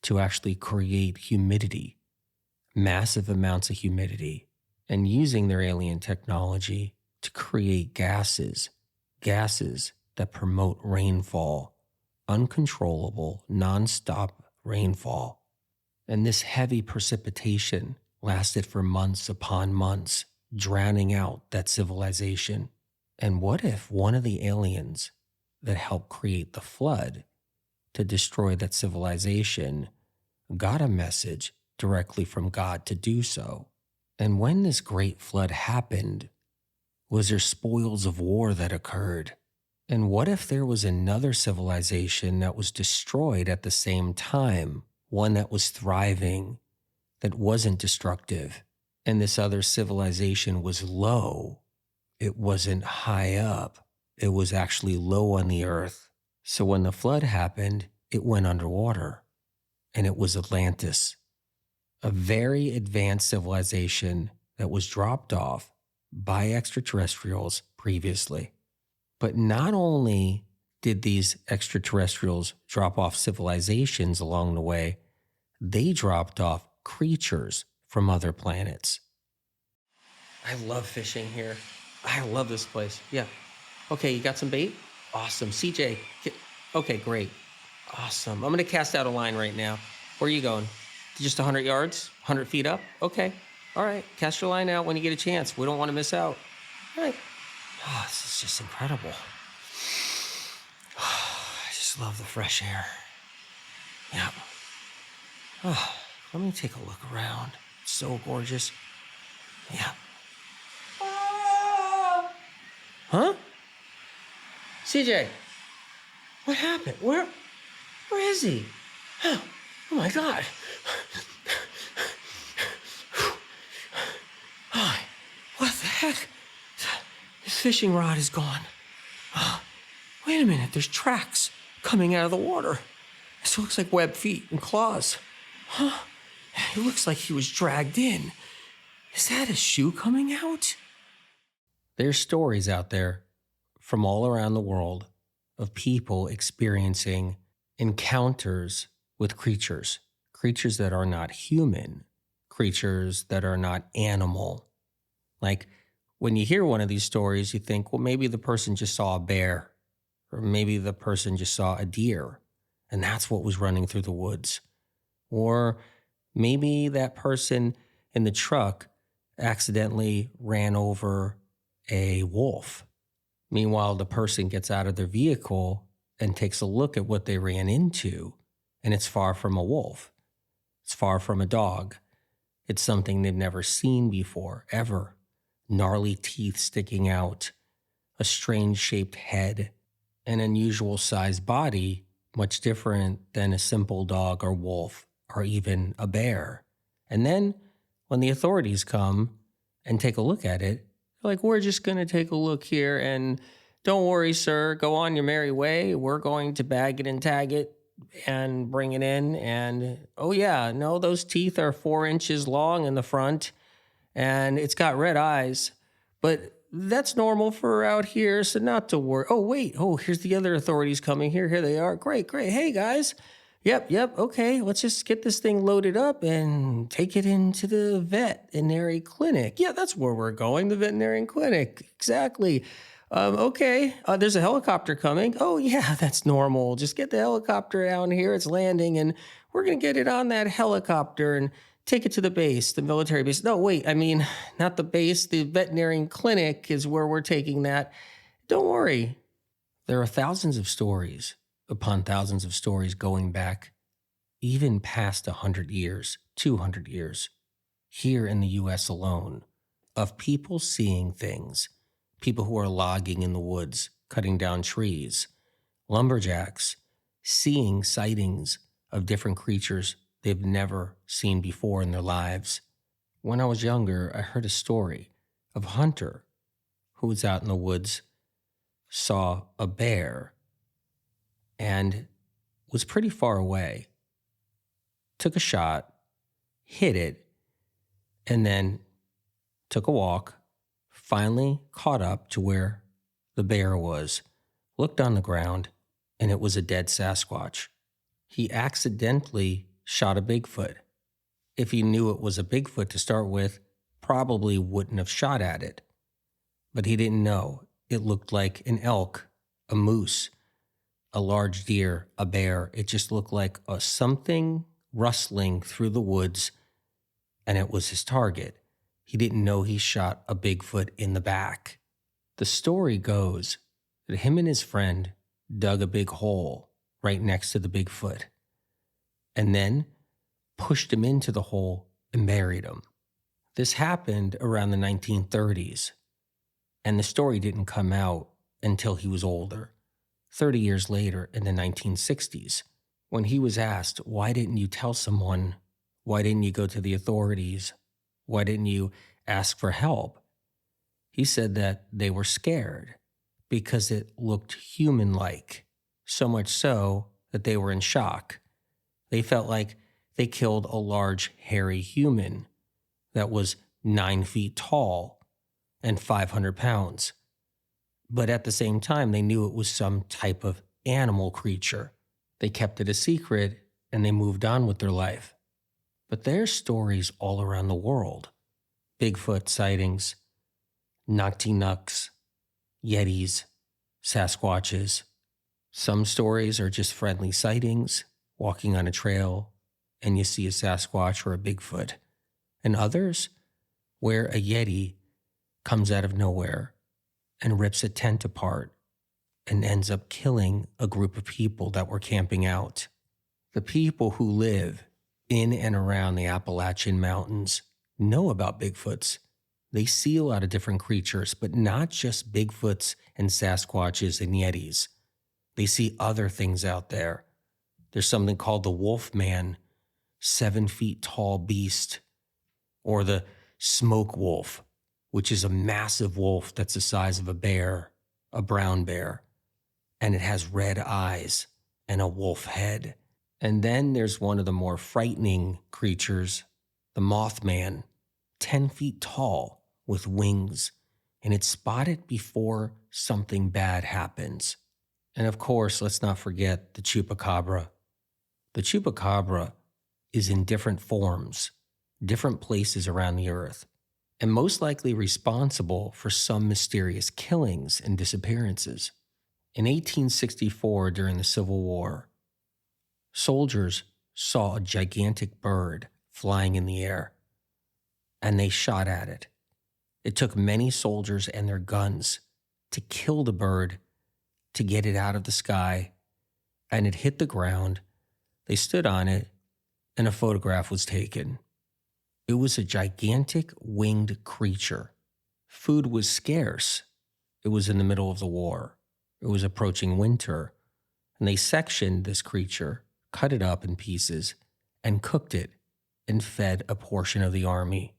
to actually create humidity, massive amounts of humidity, and using their alien technology to create gases that promote rainfall, uncontrollable, nonstop rainfall? And this heavy precipitation lasted for months upon months, drowning out that civilization. And what if one of the aliens that helped create the flood to destroy that civilization got a message directly from God to do so? And when this great flood happened, was there spoils of war that occurred? And what if there was another civilization that was destroyed at the same time, one that was thriving, that wasn't destructive, and this other civilization was low? It wasn't high up. It was actually low on the earth. So when the flood happened, it went underwater, and it was Atlantis, a very advanced civilization that was dropped off by extraterrestrials previously. But not only did these extraterrestrials drop off civilizations along the way, they dropped off creatures from other planets. I love fishing here. I love this place. Yeah. Okay, you got some bait? Awesome. CJ, okay, great. Awesome. I'm going to cast out a line right now. Where are you going? Just 100 yards? 100 feet up? Okay. All right. Cast your line out when you get a chance. We don't want to miss out. All right. Oh, this is just incredible. I just love the fresh air. Yeah. Oh, let me take a look around. It's so gorgeous. Yeah. Huh? CJ, what happened? Where is he? Oh my God. Oh, what the heck? His fishing rod is gone. Wait a minute, there's tracks coming out of the water. This looks like webbed feet and claws. Huh? It looks like he was dragged in. Is that a shoe coming out? There's stories out there from all around the world of people experiencing encounters with creatures that are not human, creatures that are not animal. Like when you hear one of these stories, you think, well, maybe the person just saw a bear, or maybe the person just saw a deer, and that's what was running through the woods. Or maybe that person in the truck accidentally ran over a wolf. Meanwhile, the person gets out of their vehicle and takes a look at what they ran into, and it's far from a wolf. It's far from a dog. It's something they've never seen before, ever. Gnarly teeth sticking out, a strange-shaped head, an unusual-sized body, much different than a simple dog or wolf or even a bear. And then when the authorities come and take a look at it, they're like, we're just going to take a look here and don't worry, sir, go on your merry way. We're going to bag it and tag it and bring it in. And, oh yeah, no, those teeth are 4 inches long in the front and it's got red eyes, but that's normal for out here, so not to worry. Oh, wait, here's the other authorities coming here. Here they are. Great. Hey, guys. Yep. Okay, let's just get this thing loaded up and take it into the veterinary clinic. Yeah, that's where we're going, the veterinary clinic. Exactly. Okay, there's a helicopter coming. Oh, yeah, that's normal. Just get the helicopter down here. It's landing, and we're going to get it on that helicopter and take it to the base, the military base. No, wait, I mean, not the base. The veterinary clinic is where we're taking that. Don't worry. There are thousands of stories upon thousands of stories going back even past 100 years, 200 years, here in the U.S. alone, of people seeing things, people who are logging in the woods, cutting down trees, lumberjacks, seeing sightings of different creatures they've never seen before in their lives. When I was younger, I heard a story of a hunter who was out in the woods, saw a bear, and was pretty far away, took a shot, hit it, and then took a walk, finally caught up to where the bear was, looked on the ground, and it was a dead Sasquatch. He accidentally shot a Bigfoot. If he knew it was a Bigfoot to start with, probably wouldn't have shot at it. But he didn't know. It looked like an elk, a moose, a large deer, a bear. It just looked like something rustling through the woods, and it was his target. He didn't know he shot a Bigfoot in the back. The story goes that him and his friend dug a big hole right next to the Bigfoot, and then pushed him into the hole and buried him. This happened around the 1930s, and the story didn't come out until he was older, 30 years later in the 1960s, when he was asked, why didn't you tell someone? Why didn't you go to the authorities? Why didn't you ask for help? He said that they were scared because it looked human-like, so much so that they were in shock. They felt like they killed a large, hairy human that was 9 feet tall and 500 pounds. But at the same time, they knew it was some type of animal creature. They kept it a secret and they moved on with their life. But there's stories all around the world. Bigfoot sightings, Noctinucks, Yetis, Sasquatches. Some stories are just friendly sightings, walking on a trail, and you see a Sasquatch or a Bigfoot. And others, where a Yeti comes out of nowhere and rips a tent apart and ends up killing a group of people that were camping out. The people who live in and around the Appalachian Mountains know about Bigfoots. They see a lot of different creatures, but not just Bigfoots and Sasquatches and Yetis. They see other things out there. There's something called the Wolfman, 7 feet tall beast, or the smoke wolf, which is a massive wolf that's the size of a bear, a brown bear, and it has red eyes and a wolf head. And then there's one of the more frightening creatures, the Mothman, 10 feet tall with wings, and it's spotted before something bad happens. And of course, let's not forget the Chupacabra. The Chupacabra is in different forms, different places around the earth, and most likely responsible for some mysterious killings and disappearances. In 1864, during the Civil War, soldiers saw a gigantic bird flying in the air, and they shot at it. It took many soldiers and their guns to kill the bird, to get it out of the sky, and it hit the ground. They stood on it, and a photograph was taken. It was a gigantic winged creature. Food was scarce. It was in the middle of the war. It was approaching winter, and they sectioned this creature, cut it up in pieces, and cooked it, and fed a portion of the army.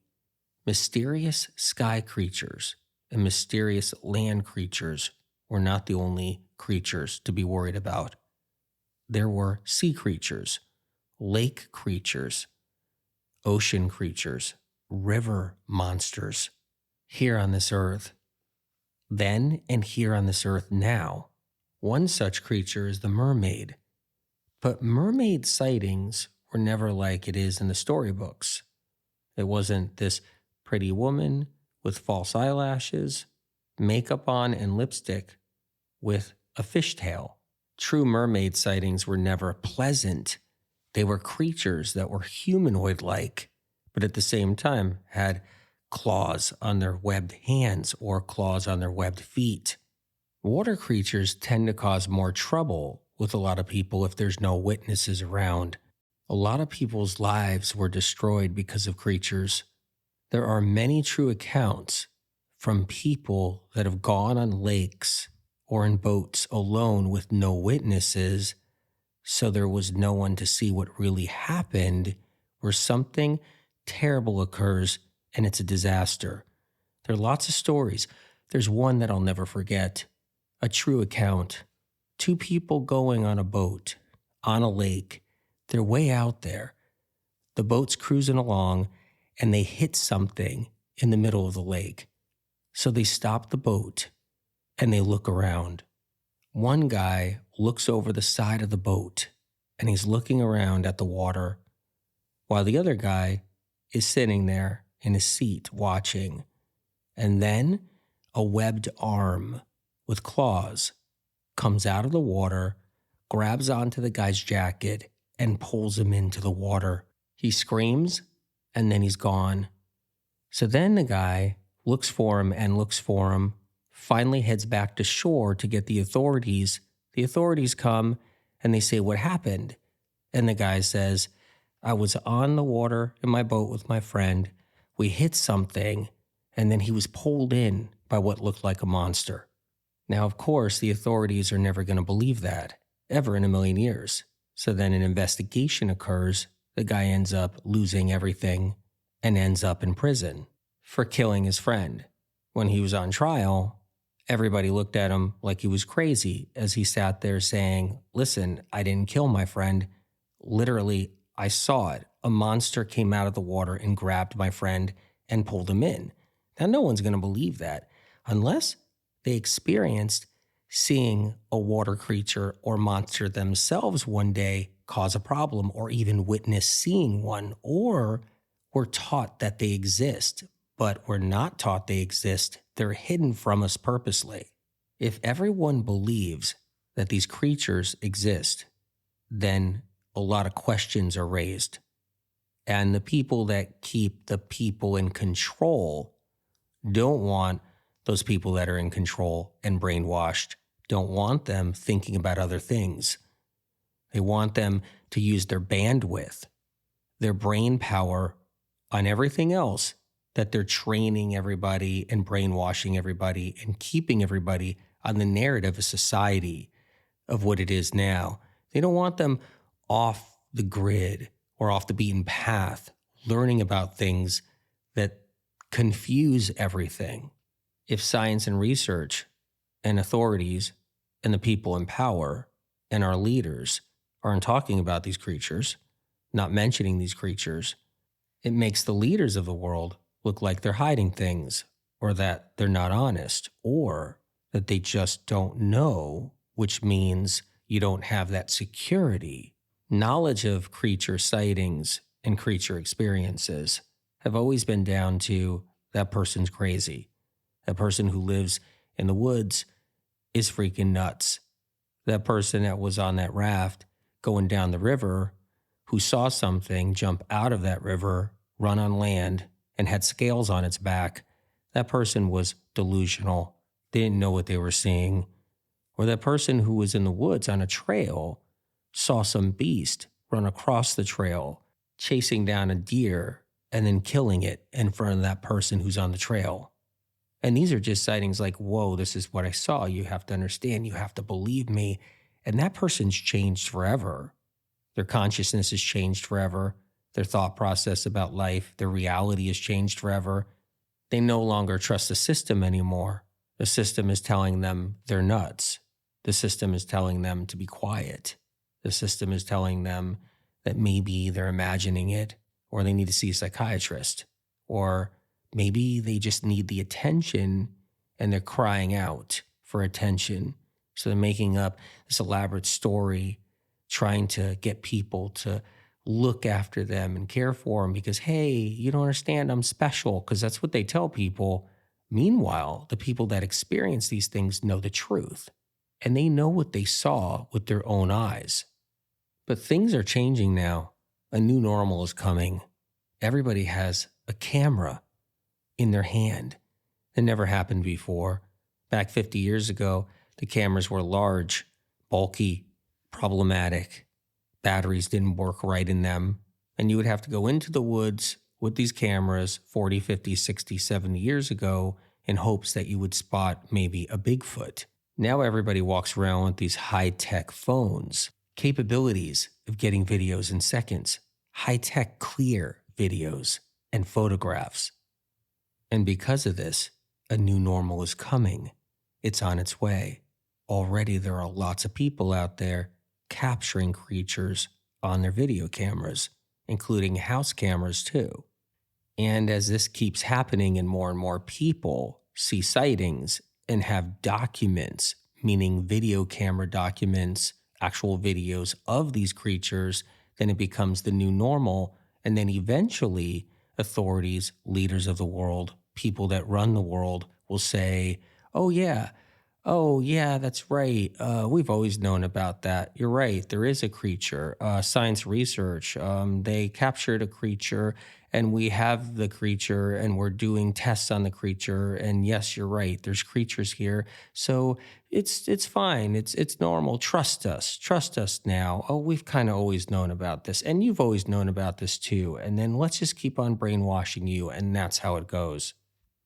Mysterious sky creatures and mysterious land creatures were not the only creatures to be worried about. There were sea creatures, lake creatures, ocean creatures, river monsters here on this earth. Then and here on this earth now, one such creature is the mermaid. But mermaid sightings were never like it is in the storybooks. It wasn't this pretty woman with false eyelashes, makeup on, and lipstick with a fishtail. True mermaid sightings were never pleasant. They were creatures that were humanoid-like, but at the same time had claws on their webbed hands or claws on their webbed feet. Water creatures tend to cause more trouble with a lot of people if there's no witnesses around. A lot of people's lives were destroyed because of creatures. There are many true accounts from people that have gone on lakes or in boats alone with no witnesses, so there was no one to see what really happened, where something terrible occurs and it's a disaster. There are lots of stories. There's one that I'll never forget, a true account. 2 people going on a boat on a lake. They're way out there. The boat's cruising along and they hit something in the middle of the lake. So they stop the boat and they look around. One guy looks over the side of the boat and he's looking around at the water while the other guy is sitting there in his seat watching. And then a webbed arm with claws comes out of the water, grabs onto the guy's jacket, and pulls him into the water. He screams, and then he's gone. So then the guy looks for him, finally heads back to shore to get the authorities. The authorities come, and they say, "What happened?" And the guy says, "I was on the water in my boat with my friend. We hit something, and then he was pulled in by what looked like a monster." Now, of course, the authorities are never going to believe that, ever in a million years. So then an investigation occurs. The guy ends up losing everything and ends up in prison for killing his friend. When he was on trial, everybody looked at him like he was crazy as he sat there saying, "Listen, I didn't kill my friend. Literally, I saw it. A monster came out of the water and grabbed my friend and pulled him in." Now, no one's going to believe that unless they experienced seeing a water creature or monster themselves one day cause a problem, or even witness seeing one, or were taught that they exist, but we're not taught they exist. They're hidden from us purposely. If everyone believes that these creatures exist, then a lot of questions are raised. And the people that keep the people in control don't want those people that are in control and brainwashed, don't want them thinking about other things. They want them to use their bandwidth, their brain power on everything else that they're training everybody and brainwashing everybody and keeping everybody on the narrative of society of what it is now. They don't want them off the grid or off the beaten path, learning about things that confuse everything. If science and research and authorities and the people in power and our leaders aren't talking about these creatures, not mentioning these creatures, it makes the leaders of the world look like they're hiding things, or that they're not honest, or that they just don't know, which means you don't have that security. Knowledge of creature sightings and creature experiences have always been down to that person's crazy. That person who lives in the woods is freaking nuts. That person that was on that raft going down the river who saw something jump out of that river, run on land, and had scales on its back, that person was delusional. They didn't know what they were seeing. Or that person who was in the woods on a trail saw some beast run across the trail, chasing down a deer and then killing it in front of that person who's on the trail. And these are just sightings like, whoa, this is what I saw. You have to understand. You have to believe me. And that person's changed forever. Their consciousness has changed forever. Their thought process about life, their reality has changed forever. They no longer trust the system anymore. The system is telling them they're nuts. The system is telling them to be quiet. The system is telling them that maybe they're imagining it, or they need to see a psychiatrist, or maybe they just need the attention and they're crying out for attention. So they're making up this elaborate story, trying to get people to look after them and care for them because, hey, you don't understand, I'm special, because that's what they tell people. Meanwhile, the people that experience these things know the truth, and they know what they saw with their own eyes. But things are changing now. A new normal is coming. Everybody has a camera in their hand. It never happened before. Back 50 years ago, the cameras were large, bulky, problematic. Batteries didn't work right in them. And you would have to go into the woods with these cameras 40, 50, 60, 70 years ago in hopes that you would spot maybe a Bigfoot. Now everybody walks around with these high-tech phones, capabilities of getting videos in seconds, high-tech clear videos and photographs. And because of this, a new normal is coming. It's on its way. Already there are lots of people out there capturing creatures on their video cameras, including house cameras too. And as this keeps happening and more people see sightings and have documents, meaning video camera documents, actual videos of these creatures, then it becomes the new normal. And then eventually authorities, leaders of the world, people that run the world will say, oh yeah, that's right. We've always known about that. You're right. There is a creature. Science research. They captured a creature and we have the creature and we're doing tests on the creature. And yes, you're right. There's creatures here. So it's fine. It's normal. Trust us. Trust us now. Oh, we've kind of always known about this. And you've always known about this too. And then let's just keep on brainwashing you. And that's how it goes.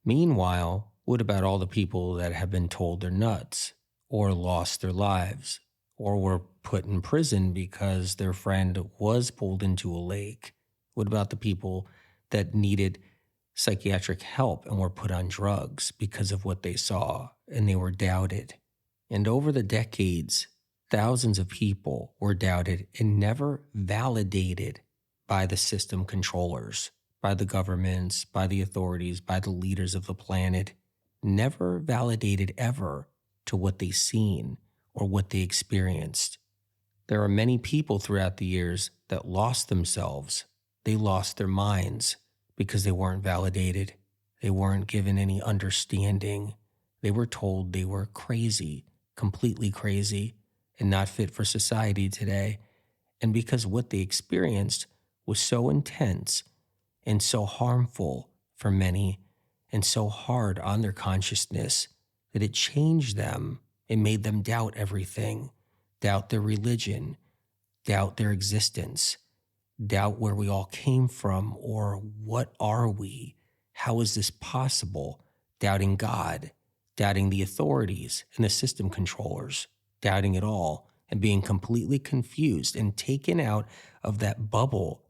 Meanwhile, what about all the people that have been told they're nuts or lost their lives or were put in prison because their friend was pulled into a lake? What about the people that needed psychiatric help and were put on drugs because of what they saw and they were doubted? And over the decades, thousands of people were doubted and never validated by the system controllers. by the governments, by the authorities, by the leaders of the planet, never validated ever to what they seen or what they experienced. There are many people throughout the years that lost themselves. They lost their minds because they weren't validated. They weren't given any understanding. They were told they were crazy, completely crazy, and not fit for society today. And because what they experienced was so intense and so harmful for many and so hard on their consciousness that it changed them. It made them doubt everything, doubt their religion, doubt their existence, doubt where we all came from or what are we? How is this possible? Doubting God, doubting the authorities and the system controllers, doubting it all and being completely confused and taken out of that bubble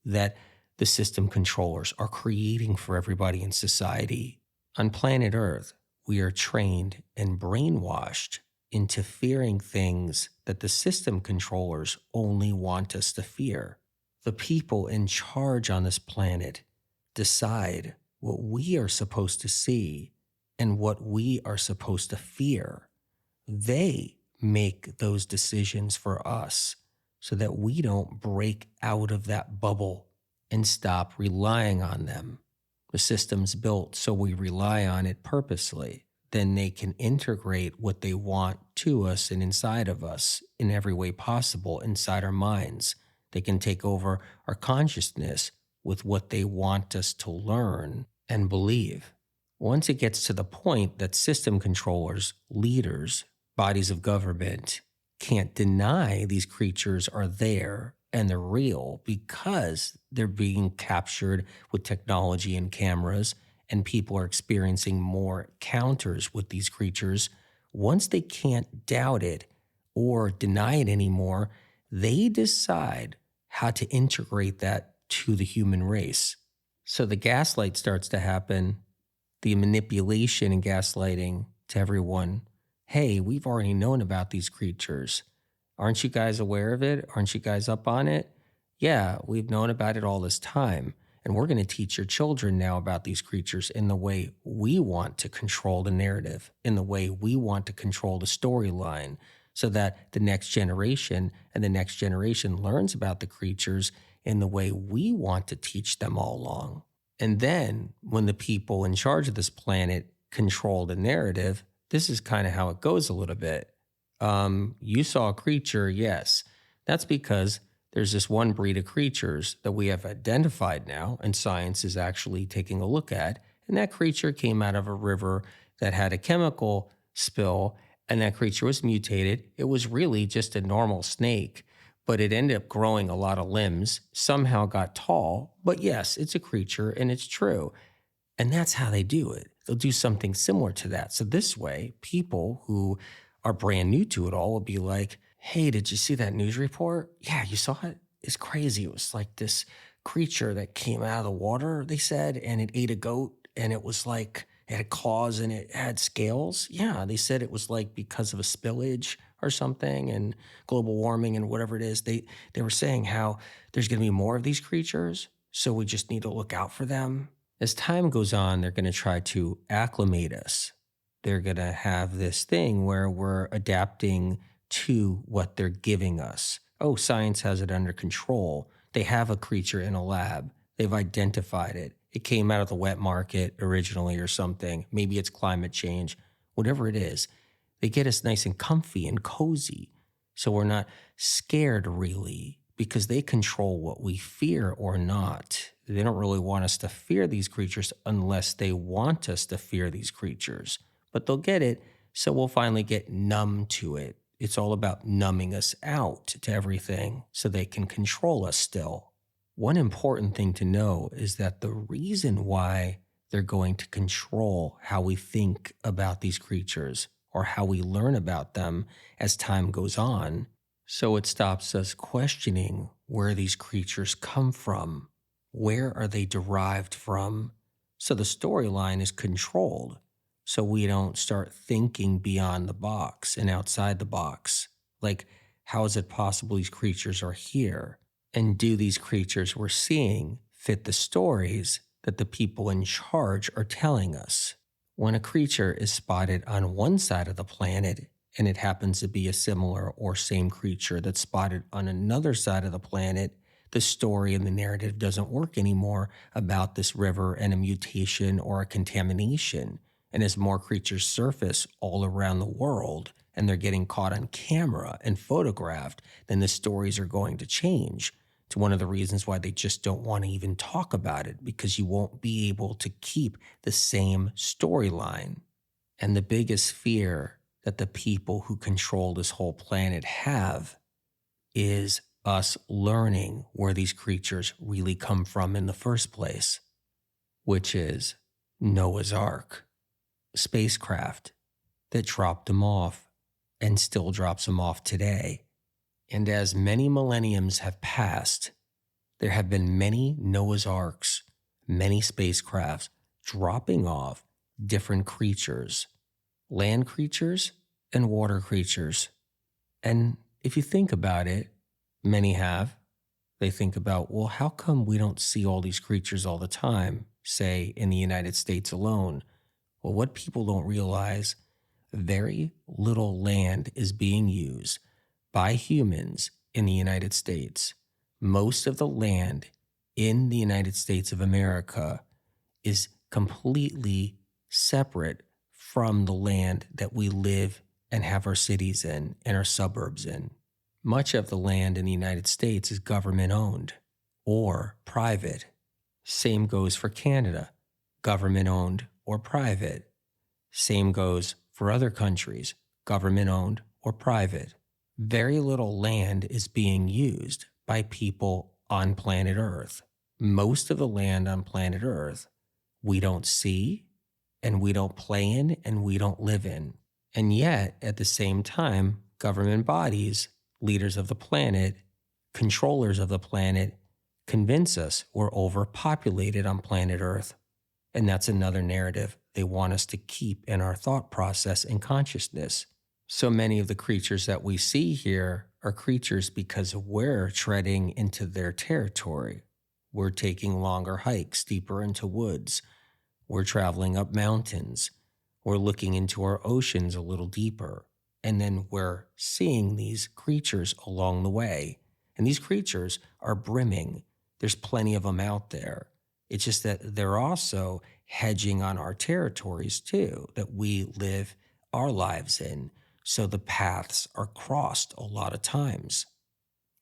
that the system controllers are creating for everybody in society. On planet Earth, we are trained and brainwashed into fearing things that the system controllers only want us to fear. The people in charge on this planet decide what we are supposed to see and what we are supposed to fear. They make those decisions for us so that we don't break out of that bubble and stop relying on them. The system's built so we rely on it purposely. Then they can integrate what they want to us and inside of us in every way possible inside our minds. They can take over our consciousness with what they want us to learn and believe. Once it gets to the point that system controllers, leaders, bodies of government can't deny these creatures are there and they're real because they're being captured with technology and cameras, and people are experiencing more encounters with these creatures. Once they can't doubt it or deny it anymore, they decide how to integrate that to the human race. So the gaslight starts to happen, the manipulation and gaslighting to everyone. Hey, we've already known about these creatures. Aren't you guys aware of it? Aren't you guys up on it? Yeah, we've known about it all this time. And we're going to teach your children now about these creatures in the way we want to control the narrative, in the way we want to control the storyline, so that the next generation and the next generation learns about the creatures in the way we want to teach them all along. And then when the people in charge of this planet control the narrative, this is kind of how it goes a little bit. You saw a creature, yes. That's because there's this one breed of creatures that we have identified now, and science is actually taking a look at. And that creature came out of a river that had a chemical spill, and that creature was mutated. It was really just a normal snake, but it ended up growing a lot of limbs, somehow got tall. But yes, it's a creature, and it's true. And that's how they do it. They'll do something similar to that. So this way, people who are brand new to it all will be like, hey, did you see that news report? Yeah, you saw it? It's crazy. It was like this creature that came out of the water, they said, and it ate a goat, and it was like, it had claws and it had scales. Yeah, they said it was like because of a spillage or something and global warming and whatever it is. They were saying how there's going to be more of these creatures, so we just need to look out for them. As time goes on, they're going to try to acclimate us. They're going to have this thing where we're adapting to what they're giving us. Oh, science has it under control. They have a creature in a lab. They've identified it. It came out of the wet market originally or something. Maybe it's climate change. Whatever it is, they get us nice and comfy and cozy so we're not scared really, because they control what we fear or not. They don't really want us to fear these creatures unless they want us to fear these creatures. But they'll get it, so we'll finally get numb to it. It's all about numbing us out to everything so they can control us still. One important thing to know is that the reason why they're going to control how we think about these creatures or how we learn about them as time goes on, so it stops us questioning where these creatures come from. Where are they derived from? So the storyline is controlled, so we don't start thinking beyond the box and outside the box. Like, how is it possible these creatures are here? And do these creatures we're seeing fit the stories that the people in charge are telling us. When a creature is spotted on one side of the planet and it happens to be a similar or same creature that's spotted on another side of the planet, the story and the narrative doesn't work anymore about this river and a mutation or a contamination. And as more creatures surface all around the world and they're getting caught on camera and photographed, then the stories are going to change. It's one of the reasons why they just don't want to even talk about it, because you won't be able to keep the same storyline. And the biggest fear that the people who control this whole planet have is us learning where these creatures really come from in the first place, which is Noah's Ark, spacecraft that dropped them off and still drops them off today. And as many millenniums have passed, there have been many Noah's Arks, many spacecrafts dropping off different creatures, land creatures and water creatures. And if you think about it, many have. They think about, well, how come we don't see all these creatures all the time, say in the United States alone? Well, what people don't realize, very little land is being used by humans in the United States. Most of the land in the United States of America is completely separate from the land that we live and have our cities in and our suburbs in. Much of the land in the United States is government owned or private. Same goes for Canada, government owned or private. Same goes for other countries, government owned or private. Very little land is being used by people on planet Earth. Most of the land on planet Earth we don't see, and we don't play in, and we don't live in. And yet, at the same time, government bodies, leaders of the planet, controllers of the planet, convince us we're overpopulated on planet Earth. And that's another narrative they want us to keep in our thought process and consciousness. So many of the creatures that we see here are creatures because we're treading into their territory. We're taking longer hikes deeper into woods. We're traveling up mountains. We're looking into our oceans a little deeper. And then we're seeing these creatures along the way. And these creatures are brimming. There's plenty of them out there. It's just that they're also hedging on our territories too, that we live our lives in. So the paths are crossed a lot of times.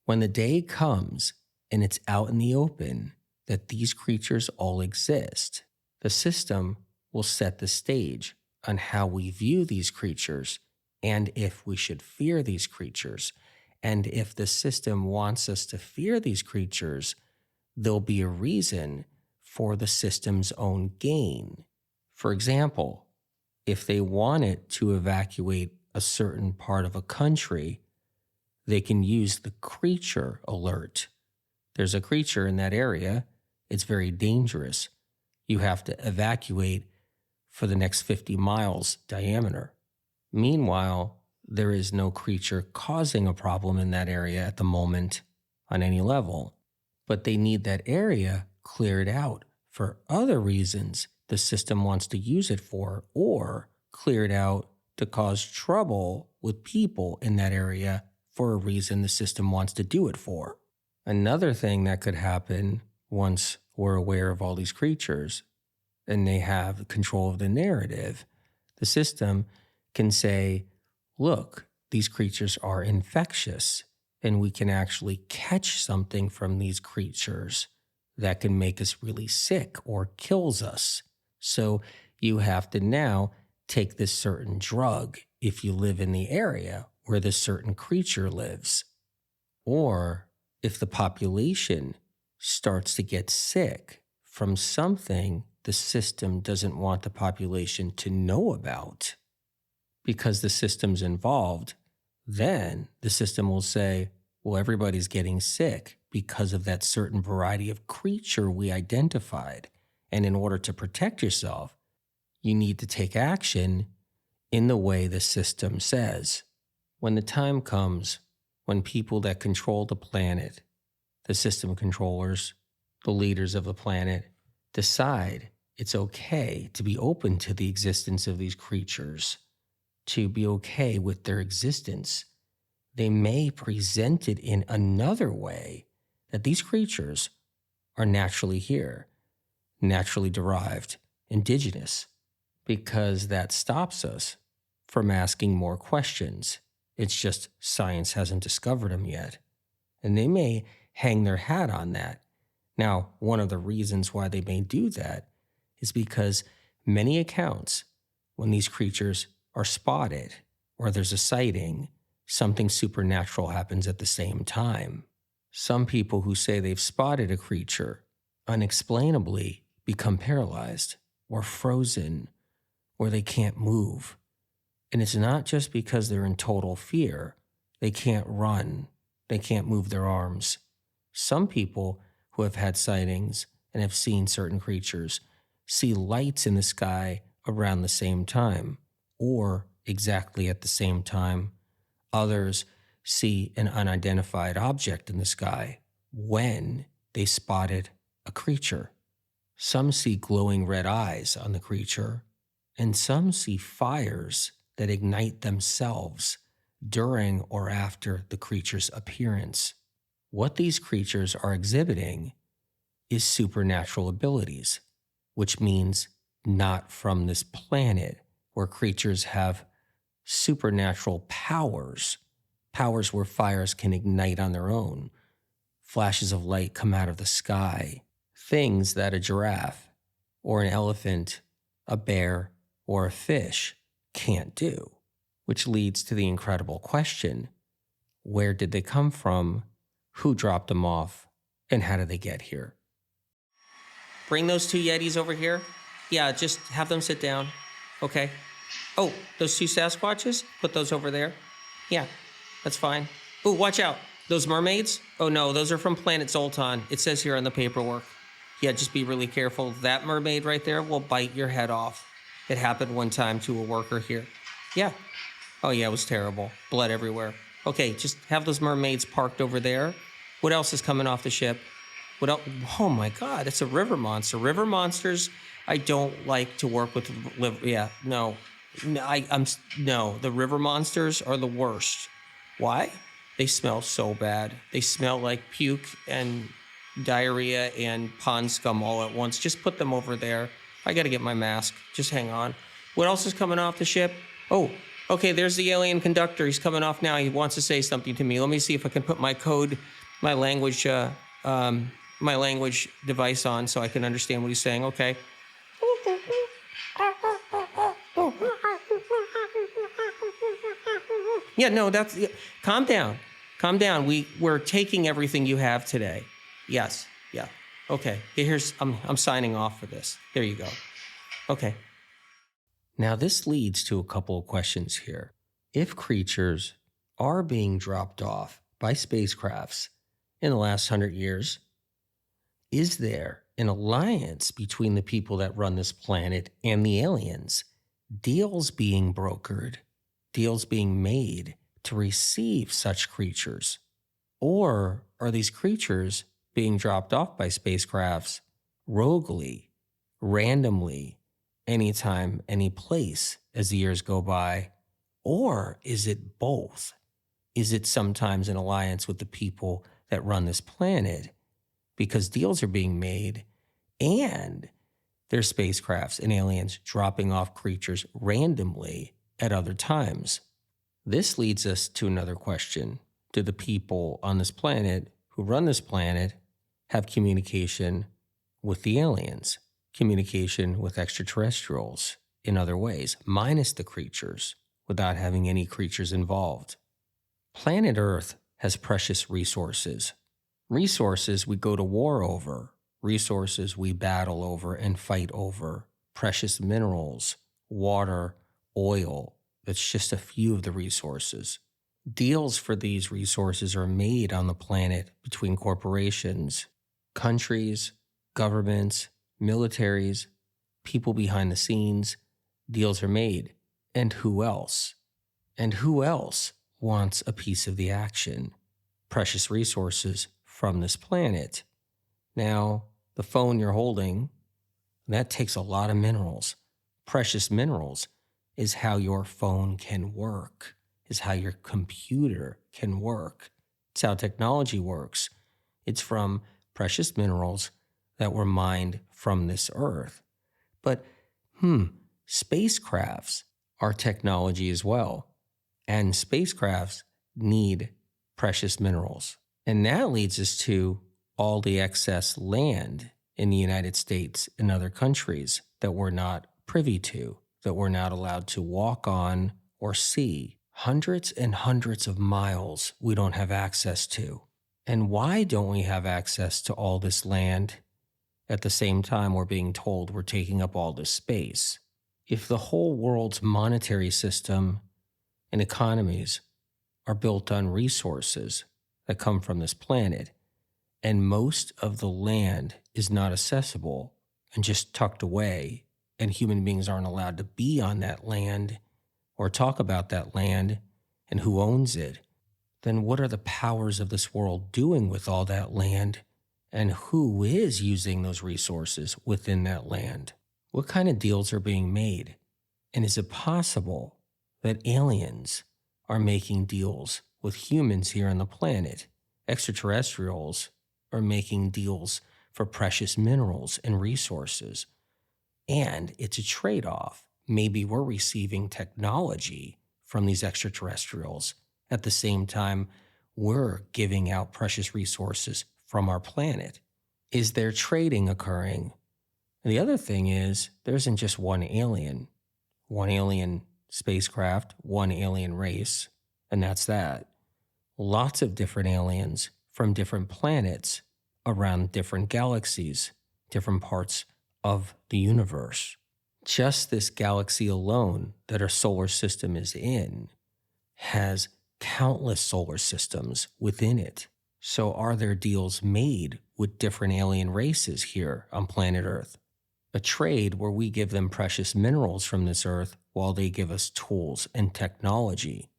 When the day comes and it's out in the open that these creatures all exist, the system will set the stage on how we view these creatures and if we should fear these creatures. And if the system wants us to fear these creatures, there'll be a reason for the system's own gain. For example, if they wanted to evacuate a certain part of a country, they can use the creature alert. There's a creature in that area. It's very dangerous. You have to evacuate for the next 50 miles diameter. Meanwhile, there is no creature causing a problem in that area at the moment on any level, but they need that area cleared out for other reasons the system wants to use it for, or cleared out to cause trouble with people in that area for a reason the system wants to do it for. Another thing that could happen once we're aware of all these creatures and they have control of the narrative, the system can say, look, these creatures are infectious and we can actually catch something from these creatures that can make us really sick or kills us. So you have to now take this certain drug if you live in the area where this certain creature lives. Or if the population starts to get sick from something the system doesn't want the population to know about because the system's involved, then the system will say, well, everybody's getting sick because of that certain variety of creature we identified. And in order to protect yourself, you need to take action in the way the system says. When the time comes when people that control the planet, the system controllers, the leaders of the planet, decide it's okay to be open to the existence of these creatures, to be okay with their existence, they may present it in another way that these creatures are naturally here, naturally derived, indigenous, because that stops us from asking more questions. It's just science hasn't discovered them yet. And they may hang their hat on that. Now, one of the reasons why they may do that is because many accounts, when these creatures are spotted or there's a sighting, something supernatural happens at the same time. Some people who say they've spotted a creature unexplainably become paralyzed or frozen or they can't move. And it's not just because they're in total fear. They can't run. They can't move their arms. Some people who have had sightings and have seen certain creatures see lights in the sky around the same time or exactly at the same time. Others see an unidentified object in the sky when they spotted a creature. Some see glowing red eyes on the creature, and some see fires that ignite themselves during or after the creature's appearance. What these creatures are exhibiting is supernatural abilities, which means not from this planet, where creatures have supernatural powers, powers where fires can ignite on their own, flashes of light come out of the sky, things that a giraffe or an elephant, a bear, or a fish can't do, which leads to the incredible question, where did they come from, who dropped them off, and how did they get here? Bring those two Yetis over here. Yeah, just have them sit down. Okay. Oh, those two Sasquatches? Put those over there. Yeah, that's fine. Oh, watch out. Those mermaids? Oh no, those are from Planet Zoltan. It says here on the paperwork. Yeah, just be really careful. That mermaid right there will bite your head off. It happened one time to a worker here. Yeah. Oh yeah, it was terrible. Blood everywhere. Okay, just have those mermaids parked over there. What else is coming off the ship? What else? Oh my God, it's a river monster. River monsters, I don't like to work with. Yeah, no. No, the river monsters are the worst. Why? They smell so bad. They smell like puke and diarrhea and pond scum all at once. Just put them over there. I got to get my mask. Just hang on. What else is coming off the ship? Oh, okay, there's the alien conductor. He's coming off now. He wants to say something to me. Let me see if I can put my code, my language device on so I can understand what he's saying. Okay. Yeah, no, calm down. Calm down. We're taking everything you have today. Yes, yeah. Okay, I'm signing off for this. There you go. Okay. Now this leads to a couple of questions here. If creatures are being dropped off by spacecrafts in the last 100 years, is there an alliance between the people that run this planet and the aliens? Deals being brokered, deals being made to receive such creatures? Or are these creatures being dropped off by spacecrafts roguely, randomly, anytime, any place as the years go by? Or is it both? Is it sometimes an alliance with the people that run this planet because deals are being made and there's spacecrafts and aliens dropping off creatures randomly at other times? This leads us to another question. Do the people on this planet who run this planet have communication with the aliens, communication with extraterrestrials in other ways, minus the creatures, without having any creatures involved? Planet Earth has precious resources. Resources we go to war over, resources we battle over and fight over, precious minerals, water, oil. That's just a few of the resources. Deals for these resources are made on the planet between corporations, countries, governments, militaries, people behind the scenes. Deals are made. And who else? And who else wants a piece of the action? Precious resources from this planet. Now, the phone you're holding, that takes a lot of minerals. Precious minerals is how your phone can work, is how your computer can work. It's how technology works. It's from precious minerals that were mined from this earth. But, spacecrafts are technology as well. And spacecrafts need precious minerals. And that leads us to all the excess land in the United States and other countries that we're not privy to, that we're not allowed to walk on or see. Hundreds and hundreds of miles we don't have access to. And why don't we have access to all this land at the same time we're being told we're taking up all this space? If the whole world's monetary system and economies are built on resources that come from this planet, and most of the land is not accessible and just tucked away, and human beings aren't allowed to be on that land or talk about that land and who owns it, then what are the powers of this world doing with all that land, and who is using those resources within that land? What kind of deals are being made? And is it possible that aliens are making deals with humans here on the planet? Extraterrestrials are making deals for precious minerals and resources. And it's a trade-off. Maybe we're receiving technology from these extraterrestrials. At the same time, we're giving out precious resources from our planet. Is there trading occurring? And the other thing is, there isn't just one alien spacecraft, one alien race, and that's that. Lots of different aliens from different planets around different galaxies, different parts of the universe. Just this galaxy alone that our solar system is in has countless solar systems within it. So are there deals made with different alien races here on planet Earth? A trade where we give them precious minerals from this earth while they give us tools and technology.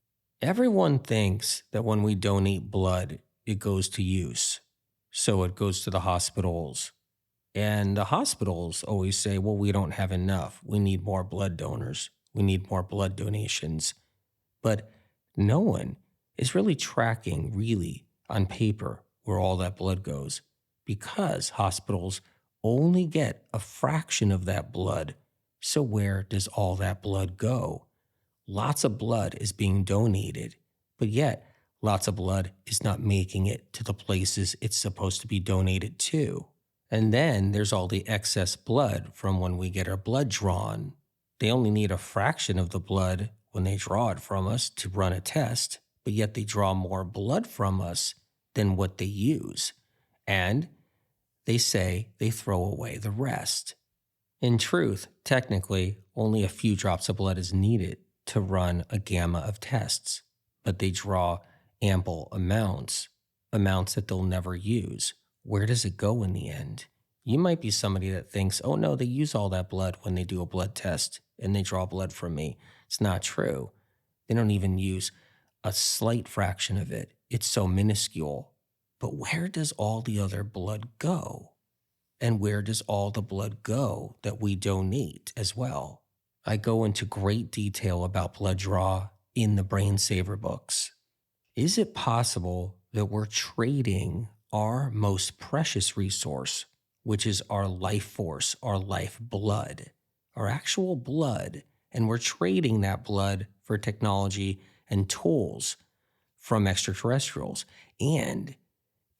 Everyone thinks that when we donate blood, it goes to use. So it goes to the hospitals. And the hospitals always say, well, we don't have enough. We need more blood donors. We need more blood donations. But no one is really tracking, really, on paper, where all that blood goes, because hospitals only get a fraction of that blood. So where does all that blood go? Lots of blood is being donated, but yet lots of blood is not making it to the places it's supposed to be donated to. And then there's all the excess blood from when we get our blood drawn. They only need a fraction of the blood when they draw it from us to run a test, but yet they draw more blood from us than what they use. And they say they throw away the rest. In truth, technically, only a few drops of blood is needed to run a gamma of tests, but they draw ample amounts that they'll never use. Where does it go in the end? You might be somebody that thinks, oh no, they use all that blood when they do a blood test and they draw blood from me. It's not true. They don't even use a slight fraction of it. It's so minuscule. But where does all the other blood go? And where does all the blood go that we donate as well? I go into great detail about blood draw in the Brain Saver books. Is it possible that we're trading our most precious resource, which is our life force, our life blood, our actual blood, and we're trading that blood for technology and tools from extraterrestrials? And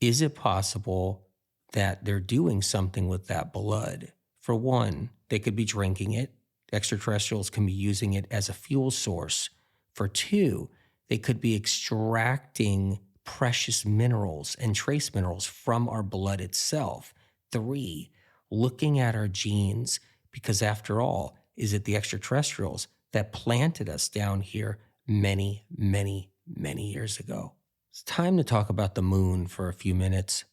is it possible that they're doing something with that blood? For one, they could be drinking it. Extraterrestrials can be using it as a fuel source. For two, they could be extracting precious minerals and trace minerals from our blood itself. Three, looking at our genes, because after all, is it the extraterrestrials that planted us down here many, many, many years ago? It's time to talk about the moon for a few minutes.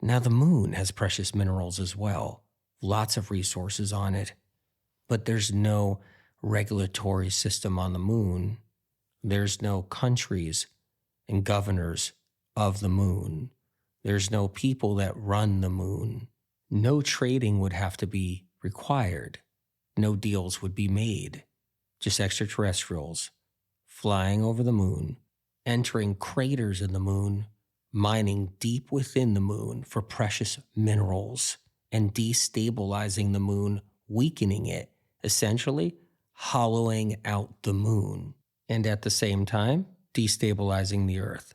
Now, the moon has precious minerals as well, lots of resources on it, but there's no regulatory system on the moon. There's no countries and governors of the moon. There's no people that run the moon. No trading would have to be required. No deals would be made. Just extraterrestrials flying over the moon, entering craters in the moon, mining deep within the moon for precious minerals, and destabilizing the moon, weakening it, essentially hollowing out the moon, and at the same time, destabilizing the Earth.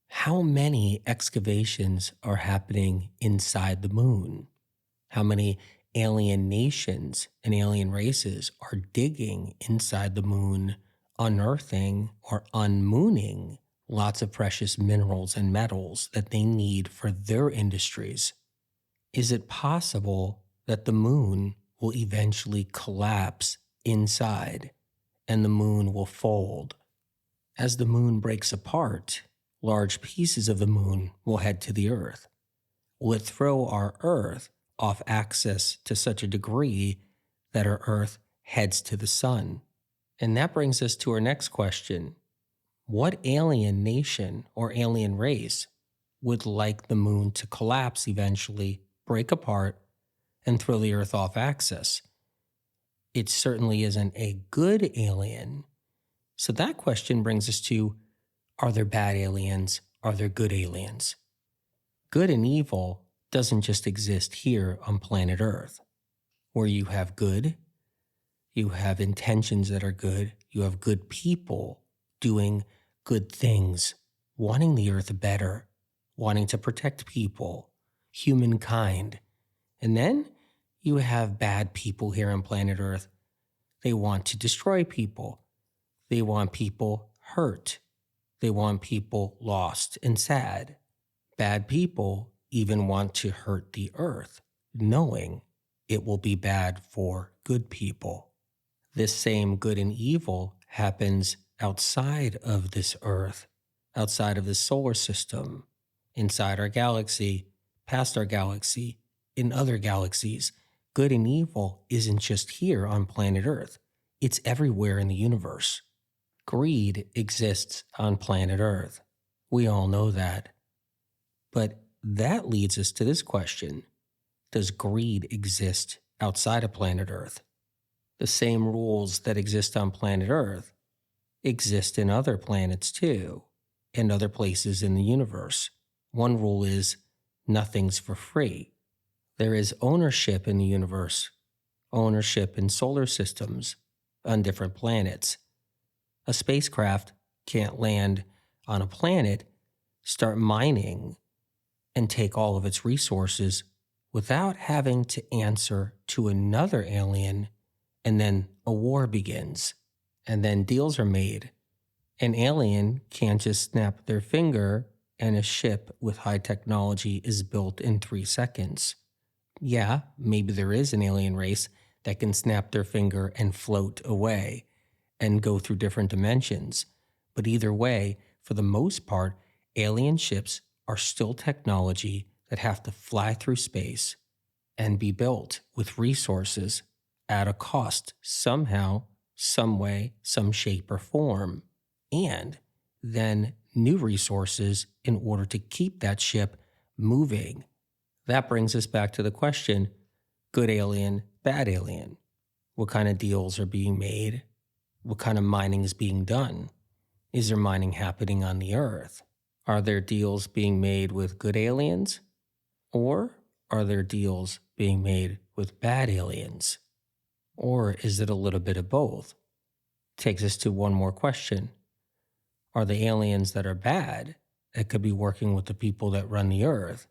How many excavations are happening inside the moon? How many alien nations and alien races are digging inside the moon, unearthing or unmooning lots of precious minerals and metals that they need for their industries? Is it possible that the moon will eventually collapse inside and the moon will fold? As the moon breaks apart, large pieces of the moon will head to the Earth. Will it throw our Earth off axis to such a degree that our Earth heads to the sun? And that brings us to our next question. What alien nation or alien race would like the moon to collapse eventually, break apart, and throw the Earth off axis? It certainly isn't a good alien. So that question brings us to, are there bad aliens? Are there good aliens? Good and evil doesn't just exist here on planet Earth, where you have good, you have intentions that are good, you have good people doing good things, wanting the Earth better, wanting to protect people, humankind. And then you have bad people here on planet Earth. They want to destroy people. They want people hurt. They want people lost and sad. Bad people even want to hurt the Earth, knowing it will be bad for good people. This same good and evil happens outside of this Earth, outside of the solar system, inside our galaxy, past our galaxy, in other galaxies. Good and evil isn't just here on planet Earth. It's everywhere in the universe. Greed exists on planet Earth. We all know that. But that leads us to this question. Does greed exist outside of planet Earth? The same rules that exist on planet Earth exist in other planets too, and other places in the universe. One rule is nothing's for free. There is ownership in the universe, ownership in solar systems, on different planets. A spacecraft can't land on a planet, start mining, and take all of its resources without having to answer to another alien, and then a war begins, and then deals are made. An alien can't just snap their finger and a ship with high technology is built in 3 seconds. Yeah, maybe there is an alien race that can snap their finger and float away and go through different dimensions. But either way, for the most part, alien ships are still technology that have to fly through space and be built with resources at a cost somehow, some way, some shape or form, and then new resources in order to keep that ship moving. That brings us back to the question, good alien, bad alien. What kind of deals are being made? What kind of mining is being done? Is there mining happening on the Earth? Are there deals being made with good aliens? Or are there deals being made with bad aliens? Or is it a little bit of both? Takes us to one more question. Are the aliens that are bad, that could be working with the people that run the Earth,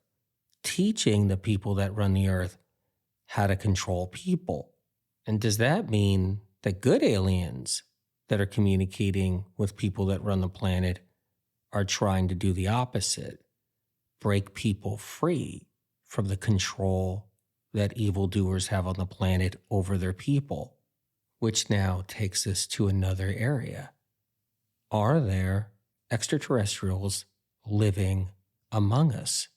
teaching the people that run the Earth how to control people? And does that mean that good aliens that are communicating with people that run the planet are trying to do the opposite, break people free from the control that evildoers have on the planet over their people? Which now takes us to another area. Are there extraterrestrials living among us?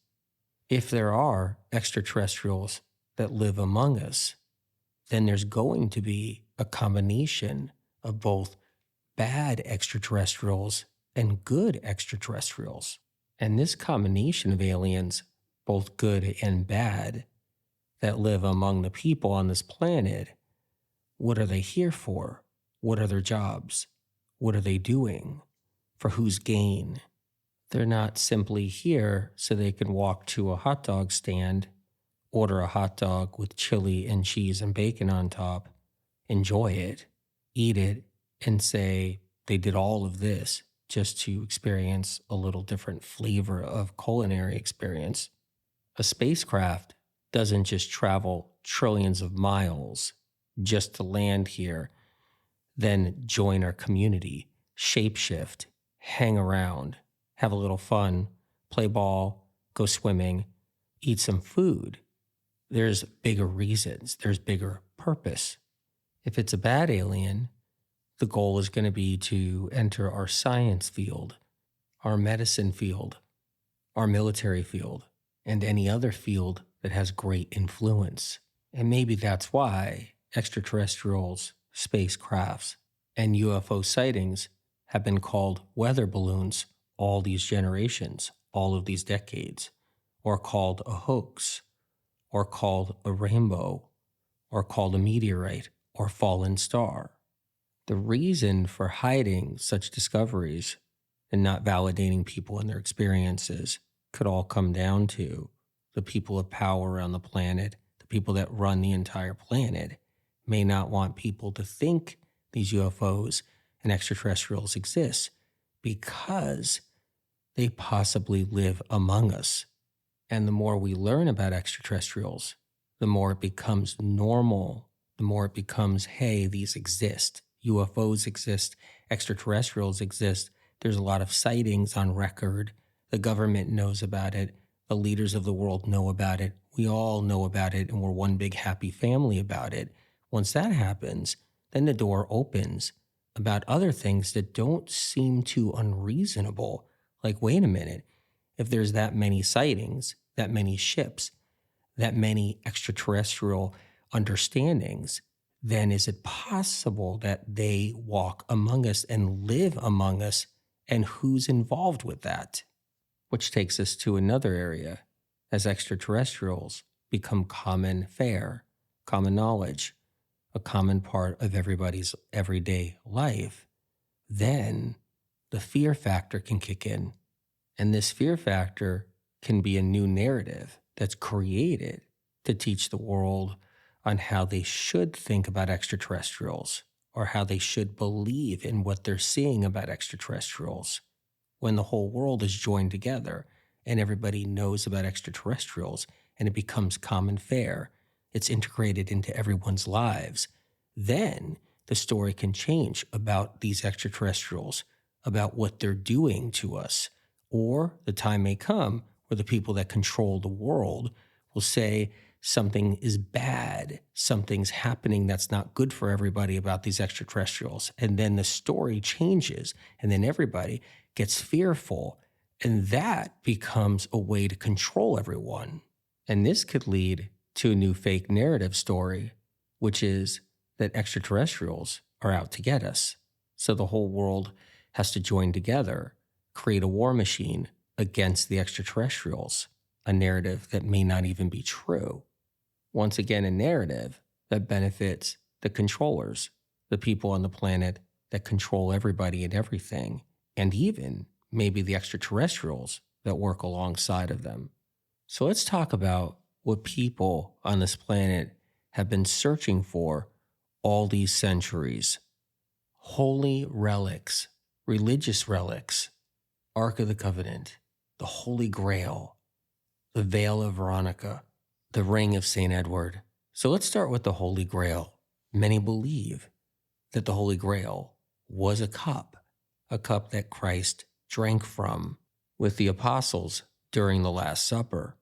If there are extraterrestrials that live among us, then there's going to be a combination of both bad extraterrestrials and good extraterrestrials. And this combination of aliens, both good and bad, that live among the people on this planet, what are they here for? What are their jobs? What are they doing? For whose gain? They're not simply here so they can walk to a hot dog stand, order a hot dog with chili and cheese and bacon on top, enjoy it, eat it, and say they did all of this just to experience a little different flavor of culinary experience. A spacecraft doesn't just travel trillions of miles just to land here, then join our community, shapeshift, hang around, have a little fun, play ball, go swimming, eat some food. There's bigger reasons, there's bigger purpose. If it's a bad alien, the goal is going to be to enter our science field, our medicine field, our military field, and any other field that has great influence. And maybe that's why extraterrestrials, spacecrafts, and UFO sightings have been called weather balloons all these generations, all of these decades, or called a hoax, or called a rainbow, or called a meteorite, or fallen star. The reason for hiding such discoveries and not validating people and their experiences could all come down to the people of power on the planet, the people that run the entire planet, may not want people to think these UFOs and extraterrestrials exist because they possibly live among us. And the more we learn about extraterrestrials, the more it becomes normal, the more it becomes, hey, these exist. UFOs exist, extraterrestrials exist. There's a lot of sightings on record. The government knows about it. The leaders of the world know about it. We all know about it, and we're one big happy family about it. Once that happens, then the door opens about other things that don't seem too unreasonable. Like, wait a minute, if there's that many sightings, that many ships, that many extraterrestrial understandings, then is it possible that they walk among us and live among us? And who's involved with that? Which takes us to another area. As extraterrestrials become common fare, common knowledge, a common part of everybody's everyday life, then the fear factor can kick in. And this fear factor can be a new narrative that's created to teach the world on how they should think about extraterrestrials or how they should believe in what they're seeing about extraterrestrials. When the whole world is joined together and everybody knows about extraterrestrials and it becomes common fare, it's integrated into everyone's lives, then the story can change about these extraterrestrials, about what they're doing to us. Or the time may come where the people that control the world will say something is bad, something's happening that's not good for everybody about these extraterrestrials. And then the story changes, and then everybody gets fearful, and that becomes a way to control everyone. And this could lead to a new fake narrative story, which is that extraterrestrials are out to get us. So the whole world has to join together, create a war machine against the extraterrestrials, a narrative that may not even be true. Once again, a narrative that benefits the controllers, the people on the planet that control everybody and everything, and even maybe the extraterrestrials that work alongside of them. So let's talk about what people on this planet have been searching for all these centuries. Holy relics, religious relics, Ark of the Covenant, the Holy Grail, the Veil of Veronica, the Ring of St. Edward. So let's start with the Holy Grail. Many believe that the Holy Grail was a cup that Christ drank from with the apostles during the Last Supper.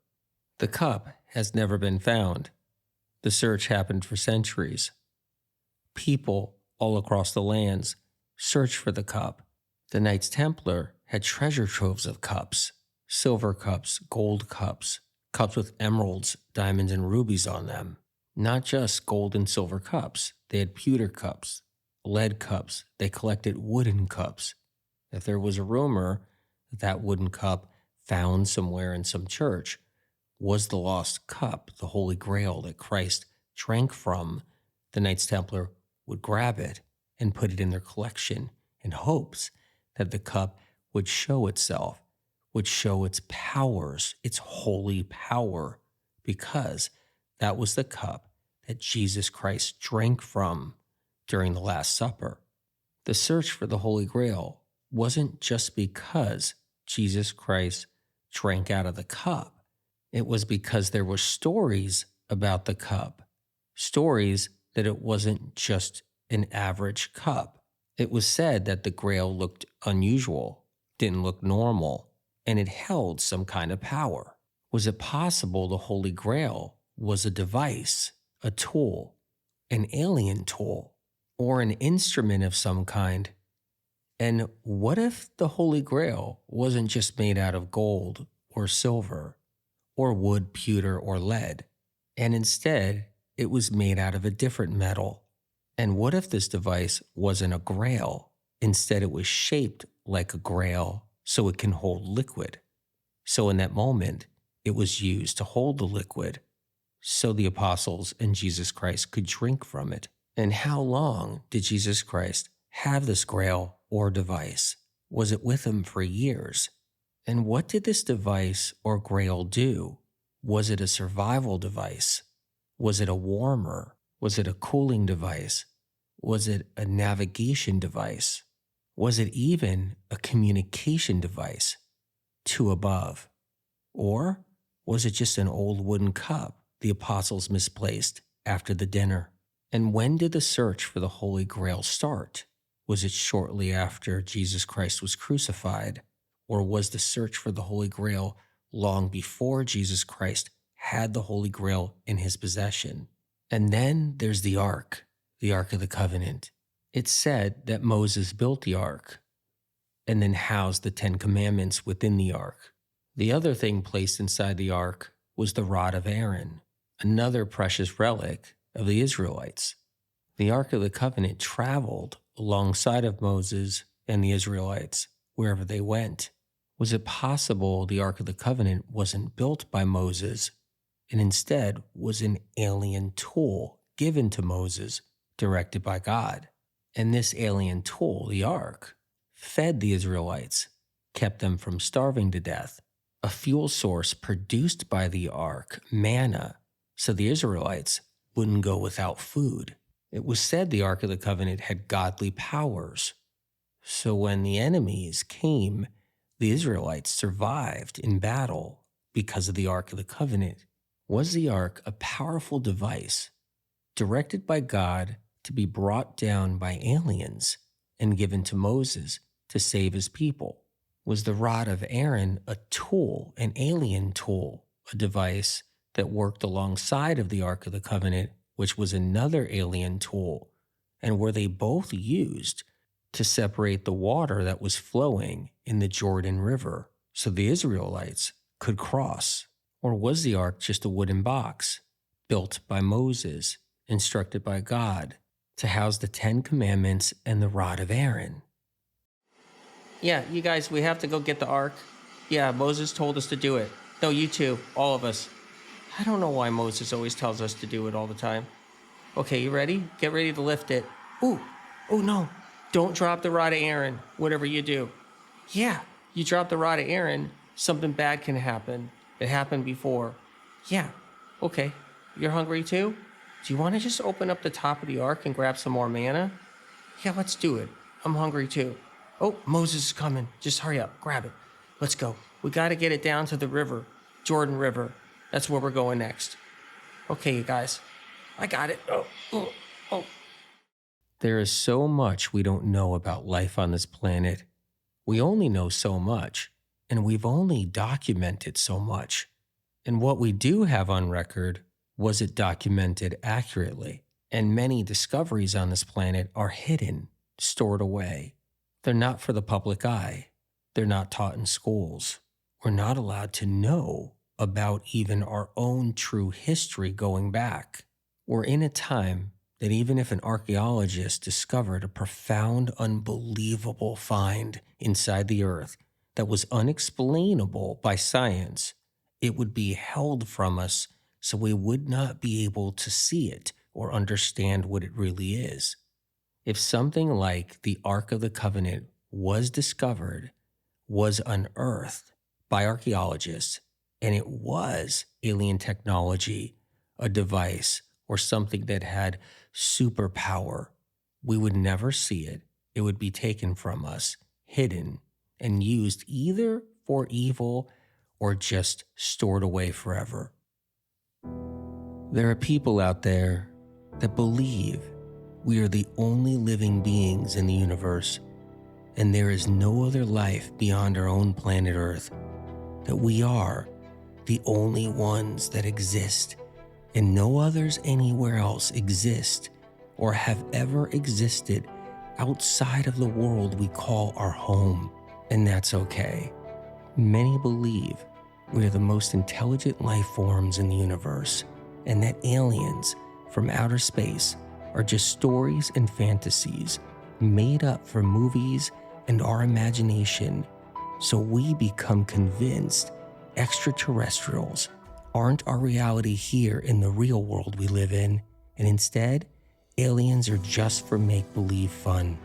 The cup has never been found. The search happened for centuries. People all across the lands searched for the cup. The Knights Templar had treasure troves of cups, silver cups, gold cups, cups with emeralds, diamonds, and rubies on them. Not just gold and silver cups. They had pewter cups, lead cups. They collected wooden cups. If there was a rumor that that wooden cup found somewhere in some church was the lost cup, the Holy Grail that Christ drank from. The Knights Templar would grab it and put it in their collection in hopes that the cup would show itself, would show its powers, its holy power, because that was the cup that Jesus Christ drank from during the Last Supper. The search for the Holy Grail wasn't just because Jesus Christ drank out of the cup. It was because there were stories about the cup, stories that it wasn't just an average cup. It was said that the Grail looked unusual, didn't look normal, and it held some kind of power. Was it possible the Holy Grail was a device, a tool, an alien tool, or an instrument of some kind? And what if the Holy Grail wasn't just made out of gold or silver or wood, pewter, or lead, and instead it was made out of a different metal? And what if this device wasn't a grail? Instead, it was shaped like a grail so it can hold liquid. So in that moment, it was used to hold the liquid so the apostles and Jesus Christ could drink from it. And how long did Jesus Christ have this grail or device? Was it with him for years? And what did this device or grail do? Was it a survival device? Was it a warmer? Was it a cooling device? Was it a navigation device? Was it even a communication device to above? Or was it just an old wooden cup the apostles misplaced after the dinner? And when did the search for the Holy Grail start? Was it shortly after Jesus Christ was crucified? Or was the search for the Holy Grail long before Jesus Christ had the Holy Grail in his possession? And then there's the Ark of the Covenant. It's said that Moses built the Ark and then housed the 10 Commandments within the Ark. The other thing placed inside the Ark was the rod of Aaron, another precious relic of the Israelites. The Ark of the Covenant traveled alongside of Moses and the Israelites wherever they went. Was it possible the Ark of the Covenant wasn't built by Moses and instead was an alien tool given to Moses, directed by God? And this alien tool, the Ark, fed the Israelites, kept them from starving to death. A fuel source produced by the Ark, manna, so the Israelites wouldn't go without food. It was said the Ark of the Covenant had godly powers. So when the enemies came, the Israelites survived in battle because of the Ark of the Covenant. Was the Ark a powerful device directed by God to be brought down by aliens and given to Moses to save his people? Was the rod of Aaron a tool, an alien tool, a device that worked alongside of the Ark of the Covenant, which was another alien tool? And were they both used to separate the water that was flowing in the Jordan River so the Israelites could cross? Or was the Ark just a wooden box built by Moses, instructed by God, to house the 10 Commandments and the rod of Aaron? Yeah, you guys, we have to go get the Ark. Yeah, Moses told us to do it. No, you too, all of us. I don't know why Moses always tells us to do it all the time. Okay, you ready? Get ready to lift it. Ooh, oh no, don't drop the rod of Aaron, whatever you do. Yeah, you drop the rod of Aaron, something bad can happen. It happened before. Yeah, okay. You're hungry too? Do you want to just open up the top of the Ark and grab some more manna? Yeah, let's do it. I'm hungry too. Oh, Moses is coming. Just hurry up, grab it. Let's go. We got to get it down to the river, Jordan River. That's where we're going next. Okay, you guys. I got it. Oh. There is so much we don't know about life on this planet. We only know so much, and we've only documented so much. And what we do have on record, was it documented accurately? And many discoveries on this planet are hidden, stored away. They're not for the public eye. They're not taught in schools. We're not allowed to know about even our own true history going back. We're in a time that even if an archaeologist discovered a profound, unbelievable find inside the earth, that was unexplainable by science, it would be held from us so we would not be able to see it or understand what it really is. If something like the Ark of the Covenant was discovered, was unearthed by archaeologists, and it was alien technology, a device, or something that had superpower, we would never see it. It would be taken from us, hidden, and used either for evil or just stored away forever. There are people out there that believe we are the only living beings in the universe, and there is no other life beyond our own planet Earth, that we are the only ones that exist, and no others anywhere else exist or have ever existed outside of the world we call our home, and that's okay. Many believe we are the most intelligent life forms in the universe, and that aliens from outer space are just stories and fantasies made up for movies and our imagination, so we become convinced extraterrestrials aren't our reality here in the real world we live in, and instead, aliens are just for make-believe fun.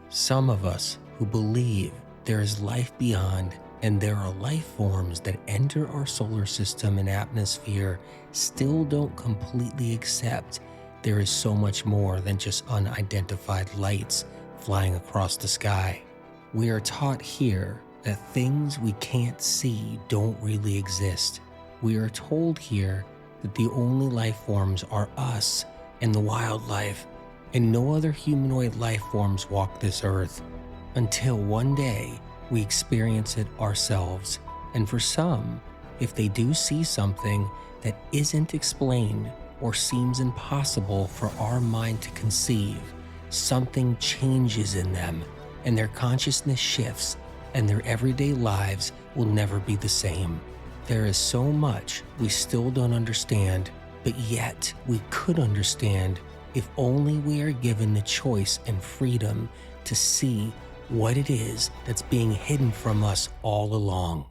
Some of us who believe there is life beyond and there are life forms that enter our solar system and atmosphere still don't completely accept there is so much more than just unidentified lights flying across the sky. We are taught here that things we can't see don't really exist. We are told here that the only life forms are us and the wildlife, and no other humanoid life forms walk this earth, until one day we experience it ourselves. And for some, if they do see something that isn't explained or seems impossible for our mind to conceive, something changes in them and their consciousness shifts, and their everyday lives will never be the same. There is so much we still don't understand, but yet we could understand if only we are given the choice and freedom to see what it is that's being hidden from us all along.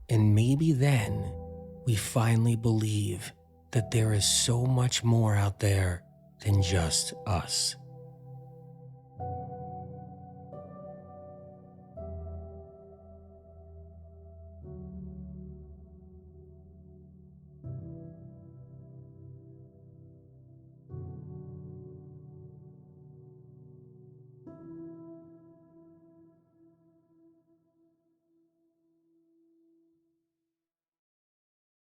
And maybe then we finally believe that there is so much more out there than just us.